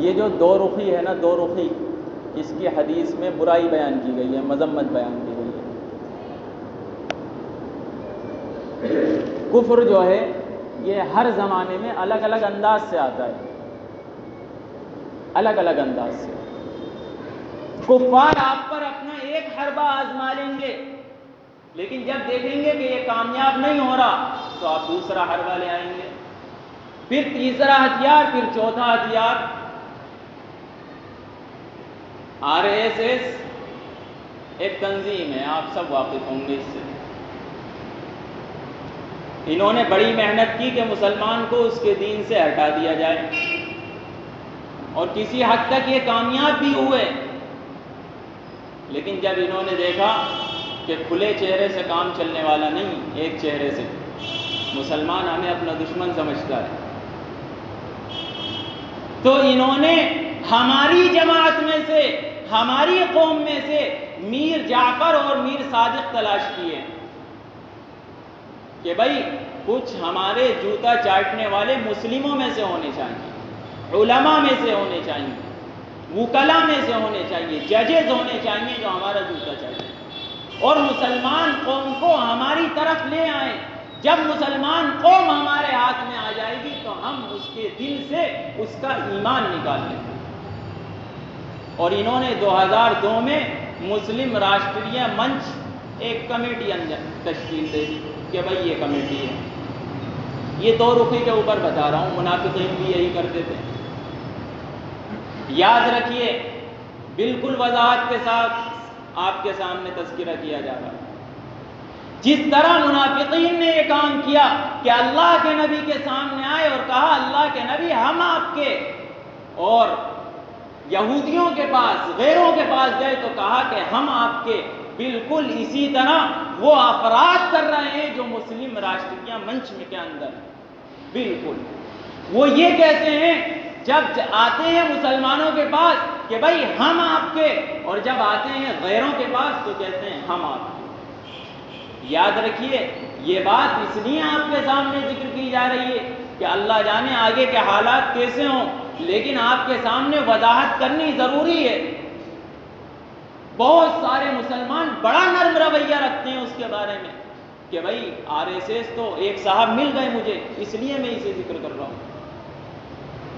یہ جو دو رخی ہے نا، دو رخی، اس کی حدیث میں برائی بیان کی گئی ہے، مذمت بیان کی گئی ہے۔ کفر جو ہے یہ ہر زمانے میں الگ الگ انداز سے آتا ہے، الگ الگ انداز سے۔ کفار آپ پر اپنا ایک حربہ آزما لیں گے، لیکن جب دیکھیں گے کہ یہ کامیاب نہیں ہو رہا تو آپ دوسرا حربہ لے آئیں گے، پھر تیسرا ہتھیار، پھر چوتھا ہتھیار۔ RSS ایک تنظیم ہے، آپ سب واقف ہوں گے اس سے۔ انہوں نے بڑی محنت کی کہ مسلمان کو اس کے دین سے ہٹا دیا جائے، اور کسی حد تک یہ کامیاب بھی ہوئے، لیکن جب انہوں نے دیکھا کہ کھلے چہرے سے کام چلنے والا نہیں، ایک چہرے سے مسلمان ہمیں اپنا دشمن سمجھتا ہے، تو انہوں نے ہماری جماعت میں سے، ہماری قوم میں سے میر جعفر اور میر صادق تلاش کیے کہ بھائی کچھ ہمارے جوتا چاٹنے والے مسلموں میں سے ہونے چاہیے، علماء میں سے ہونے چاہیے، وکلا میں سے ہونے چاہیے، ججز ہونے چاہیے جو ہمارا جوتا چاٹیں اور مسلمان قوم کو ہماری طرف لے آئیں۔ جب مسلمان قوم ہمارے ہاتھ میں آ جائے گی تو ہم اس کے دل سے اس کا ایمان نکال لیں گے۔ اور انہوں نے 2002 میں مسلم راشٹریہ منچ ایک کمیٹی تشکیل دے دی کہ بھائی یہ کمیٹی ہے۔ یہ دو رخی کے اوپر بتا رہا ہوں، منافقین بھی یہی کرتے تھے۔ یاد رکھیے، بالکل وضاحت کے ساتھ آپ کے سامنے تذکرہ کیا جا رہا ہے۔ جس طرح منافقین نے یہ کام کیا کہ اللہ کے نبی کے سامنے آئے اور کہا اللہ کے نبی ہم آپ کے، اور یہودیوں کے پاس، غیروں کے پاس گئے تو کہا کہ ہم آپ کے، بالکل اسی طرح وہ افراد کر رہے ہیں جو مسلم راشٹریہ منچ میں کے اندر ہیں۔ بالکل وہ یہ کہتے ہیں جب آتے ہیں مسلمانوں کے پاس کہ بھائی ہم آپ کے، اور جب آتے ہیں غیروں کے پاس تو کہتے ہیں ہم آپ کے۔ یاد رکھیے یہ بات اس لیے آپ کے سامنے ذکر کی جا رہی ہے کہ اللہ جانے آگے کے حالات کیسے ہوں، لیکن آپ کے سامنے وضاحت کرنی ضروری ہے۔ بہت سارے مسلمان بڑا نرم رویہ رکھتے ہیں اس کے بارے میں کہ بھائی RSS تو ایک صاحب مل گئے مجھے اس لیے میں اسے ذکر کر رہا ہوں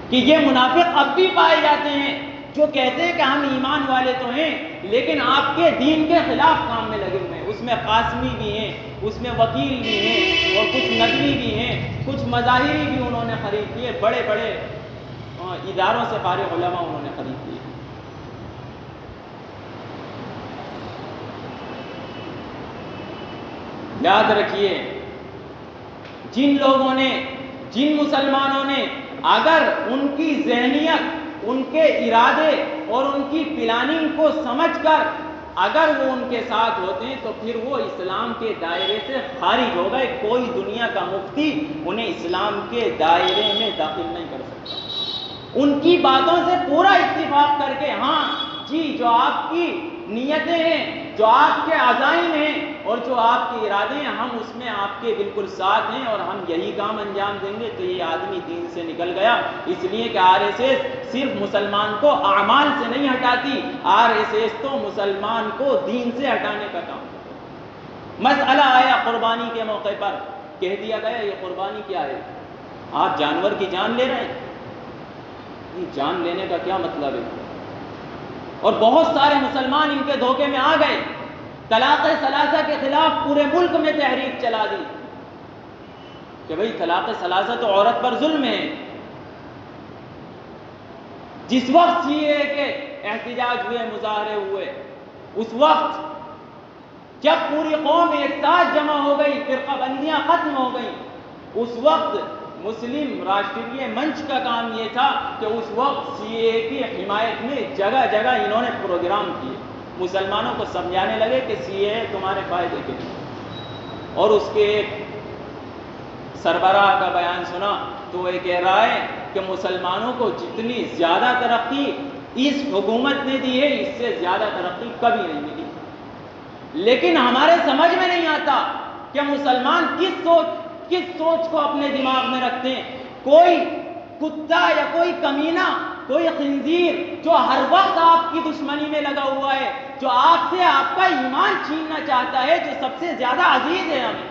کہ یہ منافق اب بھی پائے جاتے ہیں جو کہتے ہیں کہ ہم ایمان والے تو ہیں لیکن آپ کے دین کے خلاف کام میں لگے ہوئے ہیں۔ اس میں قاسمی بھی ہیں، اس میں وکیل بھی ہیں، اور کچھ ندوی بھی ہیں، کچھ مظاہری بھی انہوں نے خرید لیے، بڑے بڑے اداروں سے فارغ علماء انہوں نے خرید لیے۔ یاد رکھیے جن لوگوں نے، جن مسلمانوں نے اگر ان کی ذہنیت، ان کے ارادے اور ان کی پلاننگ کو سمجھ کر اگر وہ ان کے ساتھ ہوتے ہیں تو پھر وہ اسلام کے دائرے سے خارج ہو گئے۔ کوئی دنیا کا مفتی انہیں اسلام کے دائرے میں داخل نہیں کر سکتا۔ ان کی باتوں سے پورا اتفاق کر کے ہاں جی جو آپ کی نیتیں ہیں، جو آپ کے عزائم ہیں اور جو آپ کے ارادے ہیں ہم اس میں آپ کے بالکل ساتھ ہیں اور ہم یہی کام انجام دیں گے، تو یہ آدمی دین سے نکل گیا۔ اس لیے کہ RSS صرف مسلمان کو اعمال سے نہیں ہٹاتی، RSS تو مسلمان کو دین سے ہٹانے کا کام کرتا ہے۔ مسئلہ آیا قربانی کے موقع پر، کہہ دیا گیا یہ قربانی کیا ہے؟ آپ جانور کی جان لے رہے ہیں، یہ جان لینے کا کیا مطلب ہے؟ اور بہت سارے مسلمان ان کے دھوکے میں آ گئے، طلاق ثلاثہ کے خلاف پورے ملک میں تحریک چلا دی کہ بھئی طلاق ثلاثہ تو عورت پر ظلم ہے۔ جس وقت CAA کے احتجاج ہوئے، مظاہرے ہوئے، اس وقت جب پوری قوم ایک ساتھ جمع ہو گئی، فرقہ بندیاں ختم ہو گئیں، اس وقت مسلم راشٹریہ منچ کا کام یہ تھا کہ اس وقت CAA کی حمایت میں جگہ جگہ انہوں نے پروگرام کیے، مسلمانوں کو سمجھانے لگے کہ CAA تمہارے فائدے کے لیے۔ اور اس کے ایک سربراہ کا بیان سنا تو وہ کہہ رہا ہے کہ مسلمانوں کو جتنی زیادہ ترقی اس حکومت نے دی ہے اس سے زیادہ ترقی کبھی نہیں ملی، لیکن ہمارے سمجھ میں نہیں آتا کہ مسلمان کس سوچ کو اپنے دماغ میں رکھتے ہیں۔ کوئی کتا یا کوئی کمینہ، کوئی خنزیر جو ہر وقت آپ کی دشمنی میں لگا ہوا ہے، جو آپ سے آپ کا ایمان چھیننا چاہتا ہے، جو سب سے زیادہ عزیز ہے ہمیں،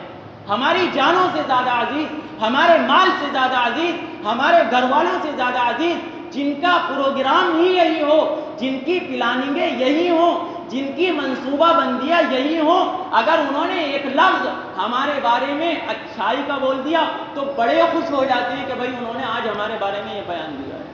ہماری جانوں سے زیادہ عزیز، ہمارے مال سے زیادہ عزیز، ہمارے گھر والوں سے زیادہ عزیز، جن کا پروگرام ہی یہی ہو، جن کی پلاننگیں یہی ہوں، جن کی منصوبہ بندیاں یہی ہوں، اگر انہوں نے ایک لفظ ہمارے بارے میں اچھائی کا بول دیا تو بڑے خوش ہو جاتے ہیں کہ بھئی انہوں نے آج ہمارے بارے میں یہ بیان دیا ہے۔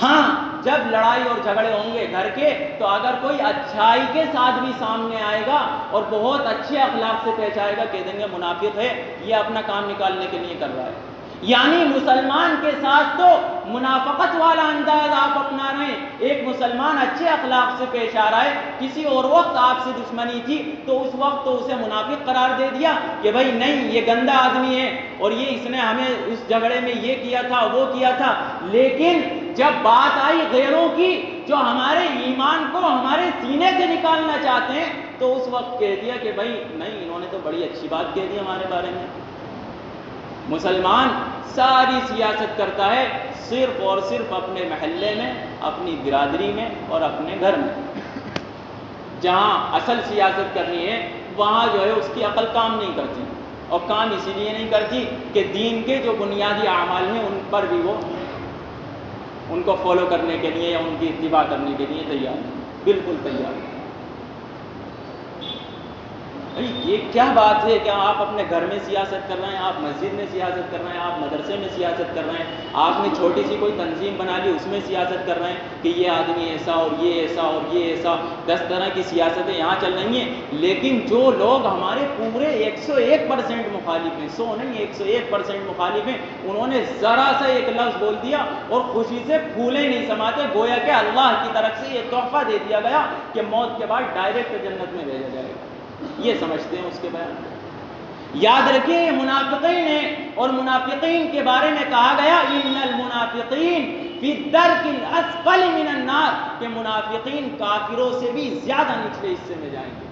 ہاں جب لڑائی اور جھگڑے ہوں گے گھر کے تو اگر کوئی اچھائی کے ساتھ بھی سامنے آئے گا اور بہت اچھے اخلاق سے پیش آئے گا، کہہ دیں گے منافق ہے، یہ اپنا کام نکالنے کے لیے کر رہا ہے۔ یعنی مسلمان کے ساتھ تو منافقت والا انداز آپ اپنا رہے ہیں، ایک مسلمان اچھے اخلاق سے پیش آ رہا ہے، کسی اور وقت آپ سے دشمنی تھی تو اس وقت تو اسے منافق قرار دے دیا کہ بھائی نہیں یہ گندا آدمی ہے اور یہ اس نے ہمیں اس جھگڑے میں یہ کیا تھا وہ کیا تھا، لیکن جب بات آئی غیروں کی جو ہمارے ایمان کو ہمارے سینے سے نکالنا چاہتے ہیں تو اس وقت کہہ دیا کہ بھائی نہیں انہوں نے تو بڑی اچھی بات کہہ دی ہمارے بارے میں۔ مسلمان ساری سیاست کرتا ہے صرف اور صرف اپنے محلے میں، اپنی برادری میں اور اپنے گھر میں۔ جہاں اصل سیاست کرنی ہے وہاں جو ہے اس کی عقل کام نہیں کرتی، اور کام اسی لیے نہیں کرتی کہ دین کے جو بنیادی اعمال ہیں ان پر بھی وہ ان کو فالو کرنے کے لیے یا ان کی اتباع کرنے کے لیے تیار نہیں، بالکل تیار نہیں۔ یہ کیا بات ہے کہ آپ اپنے گھر میں سیاست کر رہے ہیں، آپ مسجد میں سیاست کر رہے ہیں، آپ مدرسے میں سیاست کر رہے ہیں، آپ نے چھوٹی سی کوئی تنظیم بنا لی اس میں سیاست کر رہے ہیں کہ یہ آدمی ایسا اور یہ ایسا اور یہ ایسا، 10 طرح کی سیاستیں یہاں چل رہی ہیں، لیکن جو لوگ ہمارے پورے 101% مخالف ہیں، 100 نہیں 101% مخالف ہیں، انہوں نے ذرا سا ایک لفظ بول دیا اور خوشی سے پھولے نہیں سماتے، گویا کہ اللہ کی طرف سے یہ تحفہ دے دیا گیا کہ موت کے بعد ڈائریکٹ جنت میں بھیجا جائے گا، یہ سمجھتے ہیں اس کے بیان۔ یاد رکھیے یہ منافقین ہیں، اور منافقین کے بارے میں کہا گیا ان المنافقین فی الدرک الاسفل من النار، کہ منافقین کافروں سے بھی زیادہ نچلے حصے میں جائیں گے۔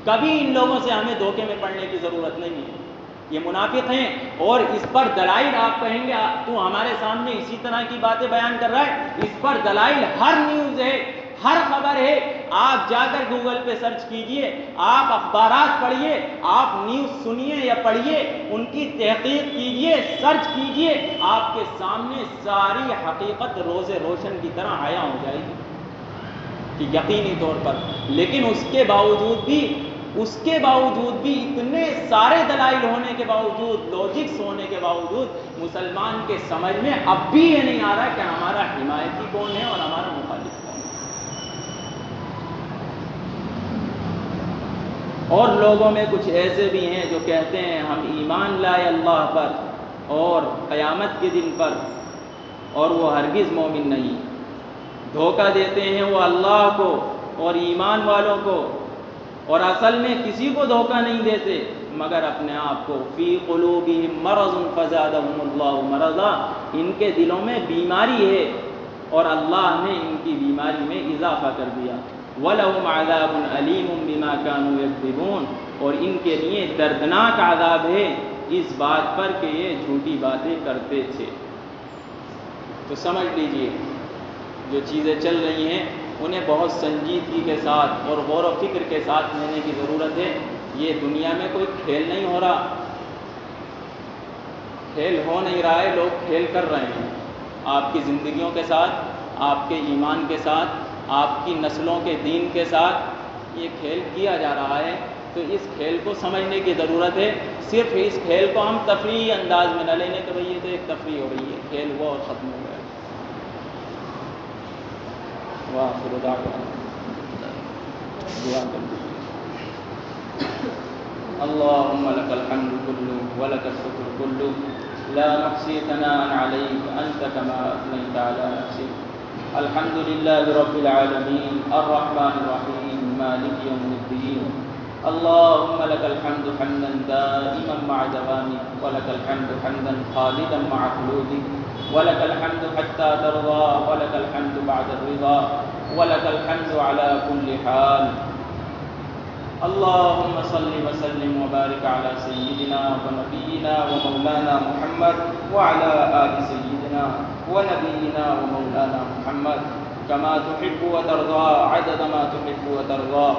کبھی ان لوگوں سے ہمیں دھوکے میں پڑنے کی ضرورت نہیں ہے، یہ منافق ہیں، اور اس پر دلائل آپ کہیں گے تو ہمارے سامنے اسی طرح کی باتیں بیان کر رہا ہے، اس پر دلائل ہر نیوز ہے، ہر خبر ہے، آپ جا کر گوگل پہ سرچ کیجئے، آپ اخبارات پڑھیے، آپ نیوز سنیے یا پڑھیے، ان کی تحقیق کیجئے، سرچ کیجئے، آپ کے سامنے ساری حقیقت روز روشن کی طرح عیاں ہو جائے گی کہ یقینی طور پر۔ لیکن اس کے باوجود بھی اتنے سارے دلائل ہونے کے باوجود، لاجکس ہونے کے باوجود، مسلمان کے سمجھ میں اب بھی یہ نہیں آ رہا کہ ہمارا حمایتی کون ہے اور ہمارا مخالف کون ہے۔ اور لوگوں میں کچھ ایسے بھی ہیں جو کہتے ہیں ہم ایمان لائے اللہ پر اور قیامت کے دن پر، اور وہ ہرگز مومن نہیں، دھوکہ دیتے ہیں وہ اللہ کو اور ایمان والوں کو، اور اصل میں کسی کو دھوکہ نہیں دیتے مگر اپنے آپ کو۔ فی قلوبہم مرض فزادہم اللہ مرضا، ان کے دلوں میں بیماری ہے اور اللہ نے ان کی بیماری میں اضافہ کر دیا۔ وَلَهُمْ عَذَابٌ أَلِيمٌ بِمَا كَانُوا يَكْذِبُونَ، اور ان کے لیے دردناک عذاب ہے اس بات پر کہ یہ جھوٹی باتیں کرتے تھے۔ تو سمجھ لیجئے جو چیزیں چل رہی ہیں انہیں بہت سنجیدگی کے ساتھ اور غور و فکر کے ساتھ لینے کی ضرورت ہے۔ یہ دنیا میں کوئی کھیل نہیں ہو رہا، کھیل ہو نہیں رہا ہے، لوگ کھیل کر رہے ہیں آپ کی زندگیوں کے ساتھ، آپ کے ایمان کے ساتھ، آپ کی نسلوں کے دین کے ساتھ، یہ کھیل کیا جا رہا ہے۔ تو اس کھیل کو سمجھنے کی ضرورت ہے، صرف اس کھیل کو ہم تفریحی انداز میں نہ لینے کہ بھئی یہ تو ایک تفریح ہو رہی ہے، کھیل ہوا اور ختم ہو گیا۔ وآخر دعوانا دعا کر دیجیے۔ اللهم لك الحمد كله ولك الشكر كله لا نحصي ثناء عليك أنت كما أثنيت على نفسك الحمد لله رب العالمين الرحمن الرحيم مالك يوم الدين اللهم لك الحمد حمدا دائما مع دوامك ولك الحمد حمدا خالدا مع خلودك ولك الحمد حتى ترضى ولك الحمد بعد الرضا ولك الحمد على كل حال اللهم صل وسلم وبارك على سيدنا ونبينا ومولانا محمد وعلى آل سيدنا ونبينا ومولانا محمد كما تحب وترضى عدد ما تحب وترضى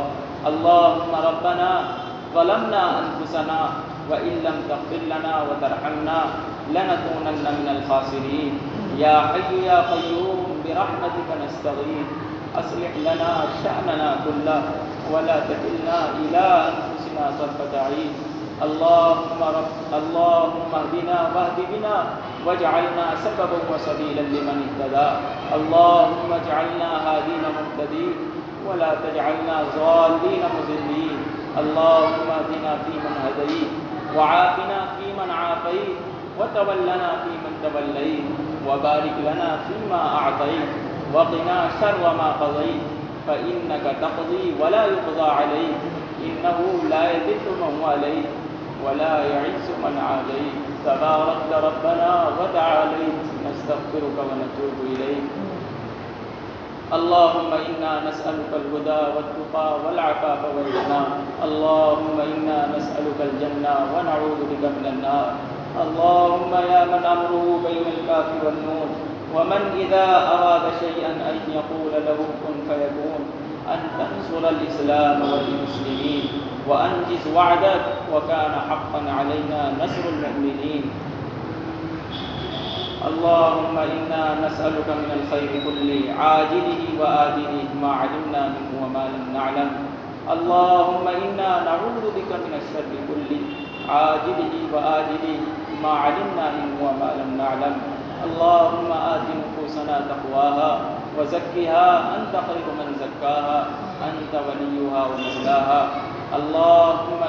اللهم ربنا ظلمنا أنفسنا وإن لم تغفر لنا وترحمنا لنكونن من الخاسرين يا حي يا قيوم برحمتك نستغيث أصلح لنا شأننا كله ولا تكلنا إلى أنفسنا طرفة عين اللهم اهدنا واهد بنا واجعلنا سببا وسبيلا لمن اهتدى اللهم اجعلنا هادين مهتدين ولا تجعلنا ضالين مضلين اللهم اهدنا فيمن هديت وعافنا فيمن عافيت وتولنا فيمن توليت وبارك لنا فيما أعطيت وقنا شر ما قضيت فإنك تقضي ولا يقضى عليك إنه لا يذل من واليت ولا يعز من عاديت تباركت ربنا وتعاليت نستغفرك ونتوب إليك اللهم إنا نسألك الهدى والتقى والعفاف والغنى اللهم إنا نسألك الجنة ونعوذ بك من النار اللهم يا من أمره بين الكاف والنون ومن إذا أراد شيئا أن يقول له كن فيكون أن تنصر الإسلام والمسلمين وأنجز وعدك وكان حقا علينا نصر المؤمنين اللهم إنا نسألك من الخير كله عاجله وآجله ما علمنا منه وما لم نعلم اللهم إنا نعوذ بك من الشر كله عاجله وآجله ما علمنا منه وما لم نعلم اللهم آت نفوسنا تقواها وزكها أنت خير من زكاها أنت وليها ومولاها اللهم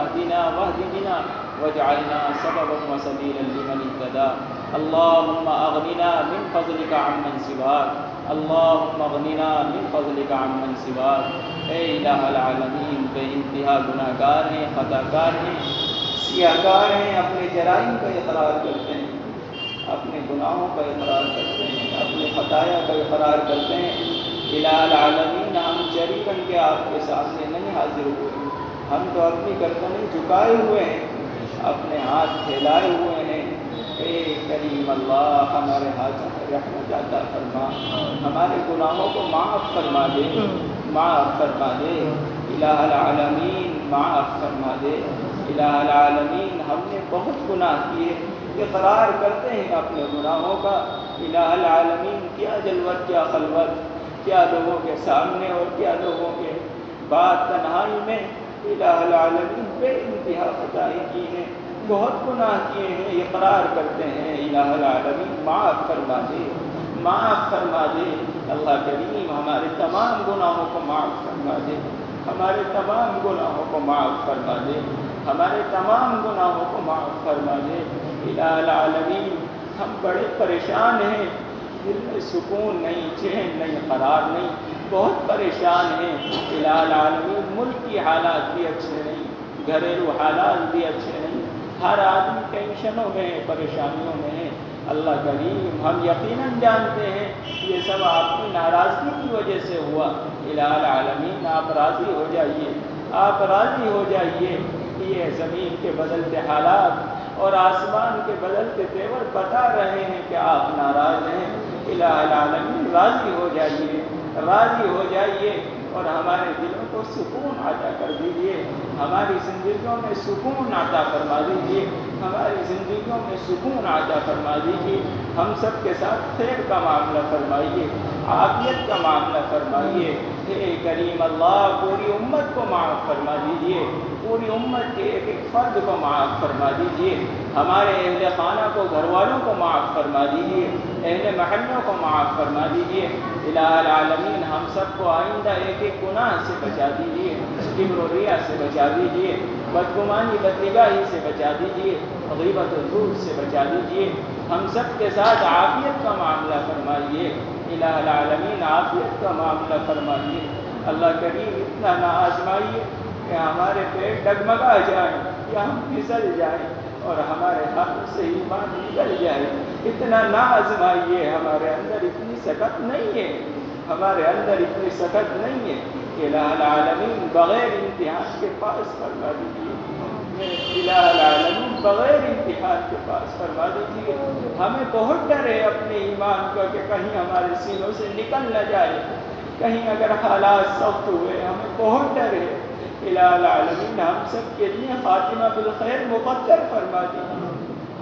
اهدنا واهد بنا واجعلنا سببا وسبيلا لمن اهتدى. اللهم اغننا من فضلك عمن سواك. اللهم اغننا من فضلك عمن سواك. اے الہ العالمین، بے انتہا گناہ گار ہیں، خطا کار ہیں، سیاہ کار ہیں، اپنے جرائم کا اقرار کرتے ہیں، اپنے گناہوں کا اقرار کرتے ہیں، اپنے خطایا کا اقرار کرتے ہیں. الہ العالمین، ہم چری بن کے آپ کے سامنے نہیں حاضر ہوئے، ہم تو اپنی گردنیں جھکائے ہوئے ہیں، اپنے ہاتھ پھیلائے ہوئے ہیں. اے کریم اللہ، ہمارے ہاتھوں میں رحمت عطا فرما، ہمارے گناہوں کو معاف فرما دے، معاف فرما دے. الہ العالمین معاف فرما دے. الہ العالمین، ہم نے بہت گناہ کیے، اقرار کرتے ہیں اپنے گناہوں کا. الہ العالمین، کیا جلوت، کیا خلوت، کیا لوگوں کے سامنے اور کیا لوگوں کے بعد تنہائی میں. الہ العالمین، بے انتہا خطائیں کی ہیں، بہت گناہ کیے ہیں، اقرار کرتے ہیں. الہ العالمین معاف فرما دے، معاف فرما دے. اللہ کریم، ہمارے تمام گناہوں کو معاف فرما دے، ہمارے تمام گناہوں کو معاف فرما دے، ہمارے تمام گناہوں کو معاف فرما دے. الہ العالمین، ہم بڑے پریشان ہیں، دل میں سکون نہیں، چین نہیں، قرار نہیں، بہت پریشان ہیں. الہ العالمین، ملک کی حالات بھی اچھے نہیں، گھریلو حالات بھی اچھے نہیں، ہر آدمی ٹینشنوں میں ہے، پریشانیوں میں ہے. اللہ کریم، ہم یقیناً جانتے ہیں یہ سب آپ کی ناراضگی کی وجہ سے ہوا. الہ العالمین، آپ راضی ہو جائیے، آپ راضی ہو جائیے. یہ زمین کے بدلتے حالات اور آسمان کے بدلتے تیور بتا رہے ہیں کہ آپ ناراض ہیں. الہ العالمین، راضی ہو جائیے، راضی ہو جائیے اور ہمارے دلوں کو سکون عطا کر دیجیے، ہماری زندگیوں میں سکون عطا فرما دیجیے، ہماری زندگیوں میں سکون عطا فرما دیجیے. ہم سب کے ساتھ خیر کا معاملہ فرمائیے، عافیت کا معاملہ فرمائیے. اے کریم اللہ، پوری امت کو معاف فرما دیجیے، پوری امت کے ایک ایک فرد کو معاف فرما دیجیے. ہمارے اہل خانہ کو، گھر والوں کو معاف فرما دیجیے، اہل محلوں کو معاف فرما دیجیے. الہ العالمین، ہم سب کو آئندہ ایک ایک گناہ سے بچا دیجیے، کبر و ریا سے بچا دیجیے، بدگمانی بدنگاہی سے بچا دیجیے، غیبت و زور سے بچا دیجیے. ہم سب کے ساتھ عافیت کا معاملہ فرمائیے. الہ العالمین، عافیت کا معاملہ فرمائیے. اللہ کریم، اتنا نہ آزمائیے کہ ہمارے پیٹ ڈگمگا جائیں یا ہم پھسل جائیں اور ہمارے ہاتھ سے ایمان نکل جائے. اتنا نہ آزمائیے، ہمارے اندر اتنی سخت نہیں ہے، ہمارے اندر اتنی سخت نہیں ہے. الہ العالمین، بغیر امتحان کے پاس فرما دیجیے. الہ العالمین، بغیر امتحان کے پاس فرما دیجیے. ہمیں بہت ڈر ہے اپنے ایمان کا کہ کہیں ہمارے سینوں سے نکل نہ جائے، کہیں اگر حالات سخت ہوئے، ہمیں بہت ڈر ہے. الہ العالمین، ہم سب کے لیے خاتمہ بالخیر مقدر فرما دیجیے،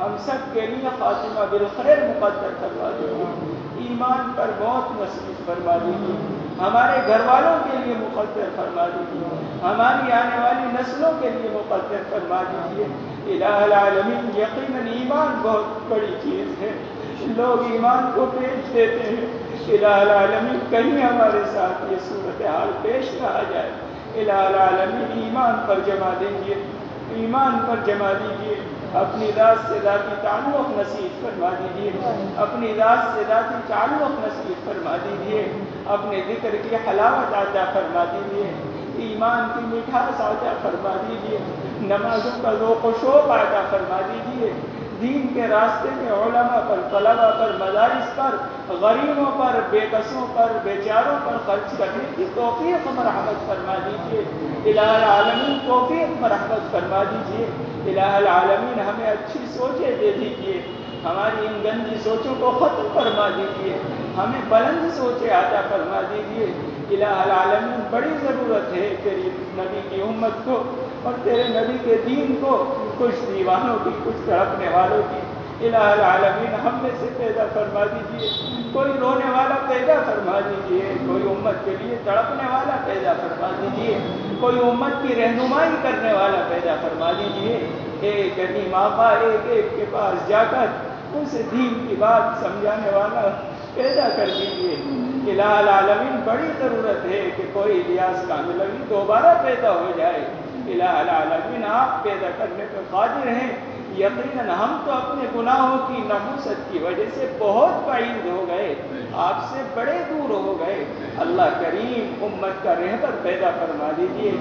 ہم سب کے لیے خاتمہ بالخیر مقدر فرما دیجیے. ایمان پر موت نصیب فرما دیجیے، ہمارے گھر والوں کے لیے مقدر فرما دیجیے، ہماری آنے والی نسلوں کے لیے مقدر فرما دیجیے. الہ العالمین، یقیناً ایمان بہت بڑی چیز ہے، لوگ ایمان کو بیچ دیتے ہیں. الہ العالمین، کہیں ہمارے ساتھ یہ صورتحال پیش نہ آ جائے. الہ العالمین، ایمان پر جمع دیجیے، ایمان پر جمع دیجیے. اپنی ذات سے ذاتی تعلق نصیب فرما دیجیے، اپنی ذات سے ذاتی تعلق نصیب فرما دیجیے. اپنے ذکر کی حلاوت عطا فرما دیجیے، ایمان کی مٹھاس عطا فرما دیجیے، نمازوں کا ذوق و شوق عطا فرما دیجیے. دین کے راستے میں علماء پر، طلباء پر، مدارس پر، غریبوں پر، بے کسوں پر، بیچاروں پر خرچ کرنے کی توفیق مرحمت فرما دیجیے. الہ العالمین، توفیق مرحمت فرما دیجیے. الہ العالمین، ہمیں اچھی سوچیں دے دیجیے، ہماری ان گندی سوچوں کو ختم فرما دیجیے، ہمیں بلند سوچیں عطا فرما دیجیے. الہ العالمین، بڑی ضرورت ہے تیری نبی کی امت کو اور تیرے نبی کے دین کو، کچھ دیوانوں کی، کچھ تڑپنے والوں کی. الہ العالمین، ہم میں سے پیدا فرما دیجیے، کوئی رونے والا پیدا فرما دیجیے، کوئی امت کے لیے تڑپنے والا پیدا فرما دیجیے، کوئی امت کی رہنمائی کرنے والا پیدا فرما دیجیے. ایک کریم آقا، ایک ایک کے پاس جا کر اسے دین کی بات سمجھانے والا پیدا کر دیجیے. الہ العالمین، بڑی ضرورت ہے کہ کوئی الیاس کاملوی دوبارہ پیدا ہو جائے. الہ العالمین آپ پیدا کرنے پہ قادر ہیں۔ یقیناً ہم تو اپنے گناہوں کی نحوست کی وجہ سے بہت بعید ہو گئے، آپ سے بڑے دور ہو گئے۔ اللہ کریم امت کا رہبر پیدا فرما دیجئے،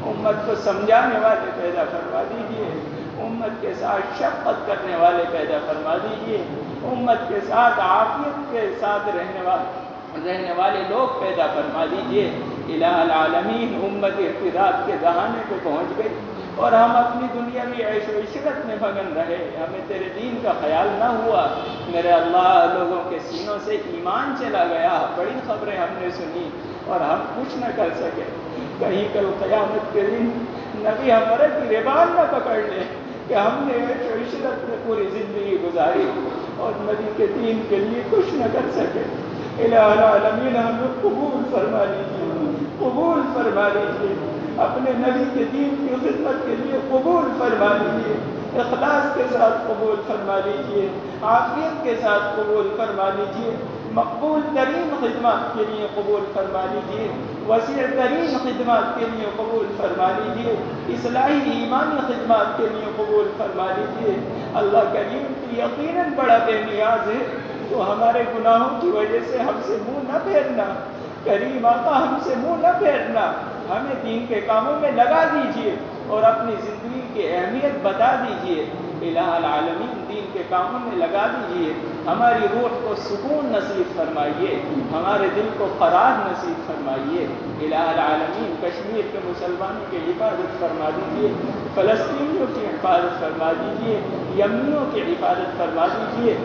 امت کو سمجھانے والے پیدا فرما دیجئے، امت کے ساتھ شفقت کرنے والے پیدا فرما دیجئے، امت کے ساتھ عافیت کے ساتھ رہنے والے لوگ پیدا فرما دیجئے۔ الہ العالمین امت ارتداد کے دہانے پہ پہنچ گئی اور ہم اپنی دنیاوی عیش و عشرت میں مگن رہے، ہمیں تیرے دین کا خیال نہ ہوا۔ میرے اللہ، لوگوں کے سینوں سے ایمان چلا گیا، بڑی خبریں ہم نے سنی اور ہم کچھ نہ کر سکے۔ کہیں کل قیامت کے دن نبی ہمارا گریبان نہ پکڑ لے کہ ہم نے عیش و عشرت میں پوری زندگی گزاری اور نبی کے دین کے لیے کچھ نہ کر سکے۔ الہ العالمین ہمیں قبول فرما لیجیے، قبول فرما لیجیے، اپنے نبی کے دین کی خدمت کے لیے قبول فرما لیجیے، اخلاص کے ساتھ قبول فرما لیجیے، عافیت کے ساتھ قبول فرما لیجیے، مقبول ترین خدمات کے لیے قبول فرما لیجیے، وسیع ترین خدمات کے لیے قبول فرما لیجیے، اصلاحی ایمانی خدمات کے لیے قبول فرما لیجیے۔ اللہ کریم تو یقیناً بڑا بے نیاز ہے، تو ہمارے گناہوں کی وجہ سے ہم سے منہ نہ پھیرنا، کریم آقا ہم سے منہ نہ پھیرنا، ہمیں دین کے کاموں میں لگا دیجیے اور اپنی زندگی کی اہمیت بتا دیجیے۔ الہ العالمین دین کے کاموں میں لگا دیجیے، ہماری روح کو سکون نصیب فرمائیے، ہمارے دل کو قرار نصیب فرمائیے۔ الہ العالمین کشمیر کے مسلمانوں کی حفاظت فرما دیجیے، فلسطینیوں کی حفاظت فرما دیجیے، یمنیوں کی حفاظت فرما دیجیے۔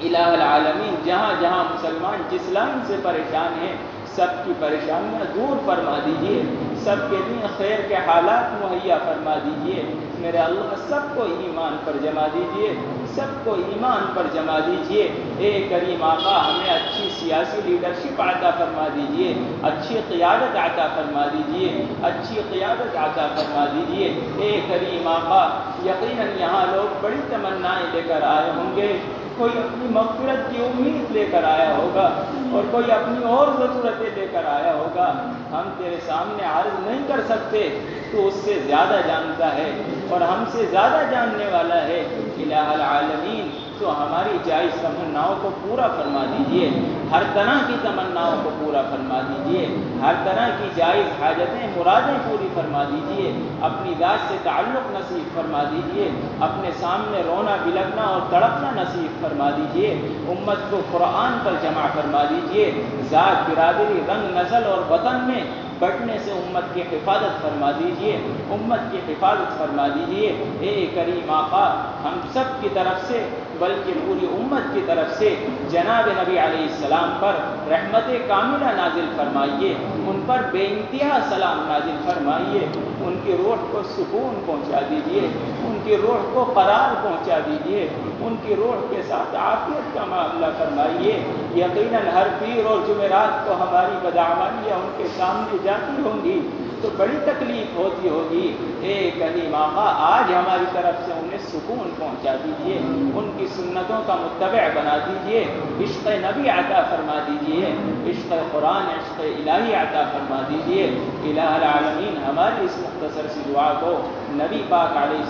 الہ العالمین جہاں جہاں مسلمان جس لائن سے پریشان ہیں سب کی پریشانیاں دور فرما دیجیے، سب کے لیے خیر کے حالات مہیا فرما دیجیے۔ میرے اللہ سب کو ایمان پر جما دیجیے، سب کو ایمان پر جما دیجیے۔ اے کریم آقا ہمیں اچھی سیاسی لیڈرشپ عطا فرما دیجیے، اچھی قیادت عطا فرما دیجیے، اچھی قیادت عطا فرما دیجیے۔ اے کریم آقا یقیناً یہاں لوگ بڑی تمنائیں لے کر آئے ہوں گے، کوئی اپنی مغفرت کی امید لے کر آیا ہوگا اور کوئی اپنی اور ضرورتیں لے کر آیا ہوگا، ہم تیرے سامنے عرض نہیں کر سکتے، تو اس سے زیادہ جانتا ہے اور ہم سے زیادہ جاننے والا ہے۔ الہ العالمین تو ہماری جائز تمناؤں کو پورا فرما دیجیے، ہر طرح کی تمناؤں کو پورا فرما دیجیے، ہر طرح کی جائز حاجتیں مرادیں پوری فرما دیجیے، اپنی ذات سے تعلق نصیب فرما دیجیے، اپنے سامنے رونا بلکنا اور تڑپنا نصیب فرما دیجیے، امت کو قرآن پر جمع فرما دیجیے، ذات برادری رنگ نسل اور وطن میں بٹنے سے امت کی حفاظت فرما دیجیے، امت کی حفاظت فرما دیجیے۔ اے کریم آقا ہم سب کی طرف سے بلکہ پوری امت کی طرف سے جناب نبی علیہ السلام پر رحمت کاملہ نازل فرمائیے، ان پر بے انتہا سلام نازل فرمائیے، ان کی روح کو سکون پہنچا دیجیے، ان کی روح کو قرار پہنچا دیجیے، ان کی روح کے ساتھ عافیت کا معاملہ فرمائیے۔ یقیناً ہر پیر اور جمعرات کو ہماری بدعمالیاں ان کے سامنے جاتی ہوں گی تو بڑی تکلیف ہوتی ہوگی۔ اے کریم آقا آج ہماری طرف سے انہیں سکون پہنچا دیجیے، ان کی سنتوں کا متبع بنا دیجیے، عشق نبی عطا فرما دیجیے، عشق قرآن عشق الہی عطا فرما دیجیے۔ الہ العالمین ہماری اس مختصر سی دعا کو نبی پاک علیہ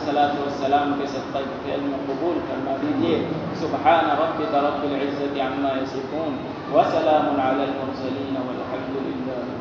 السلام کے صدقہ فعل میں قبول فرما دیجیے۔ سبحان ربک رب العزت عما یصفون وسلام علی المرسلین والحمد للہ۔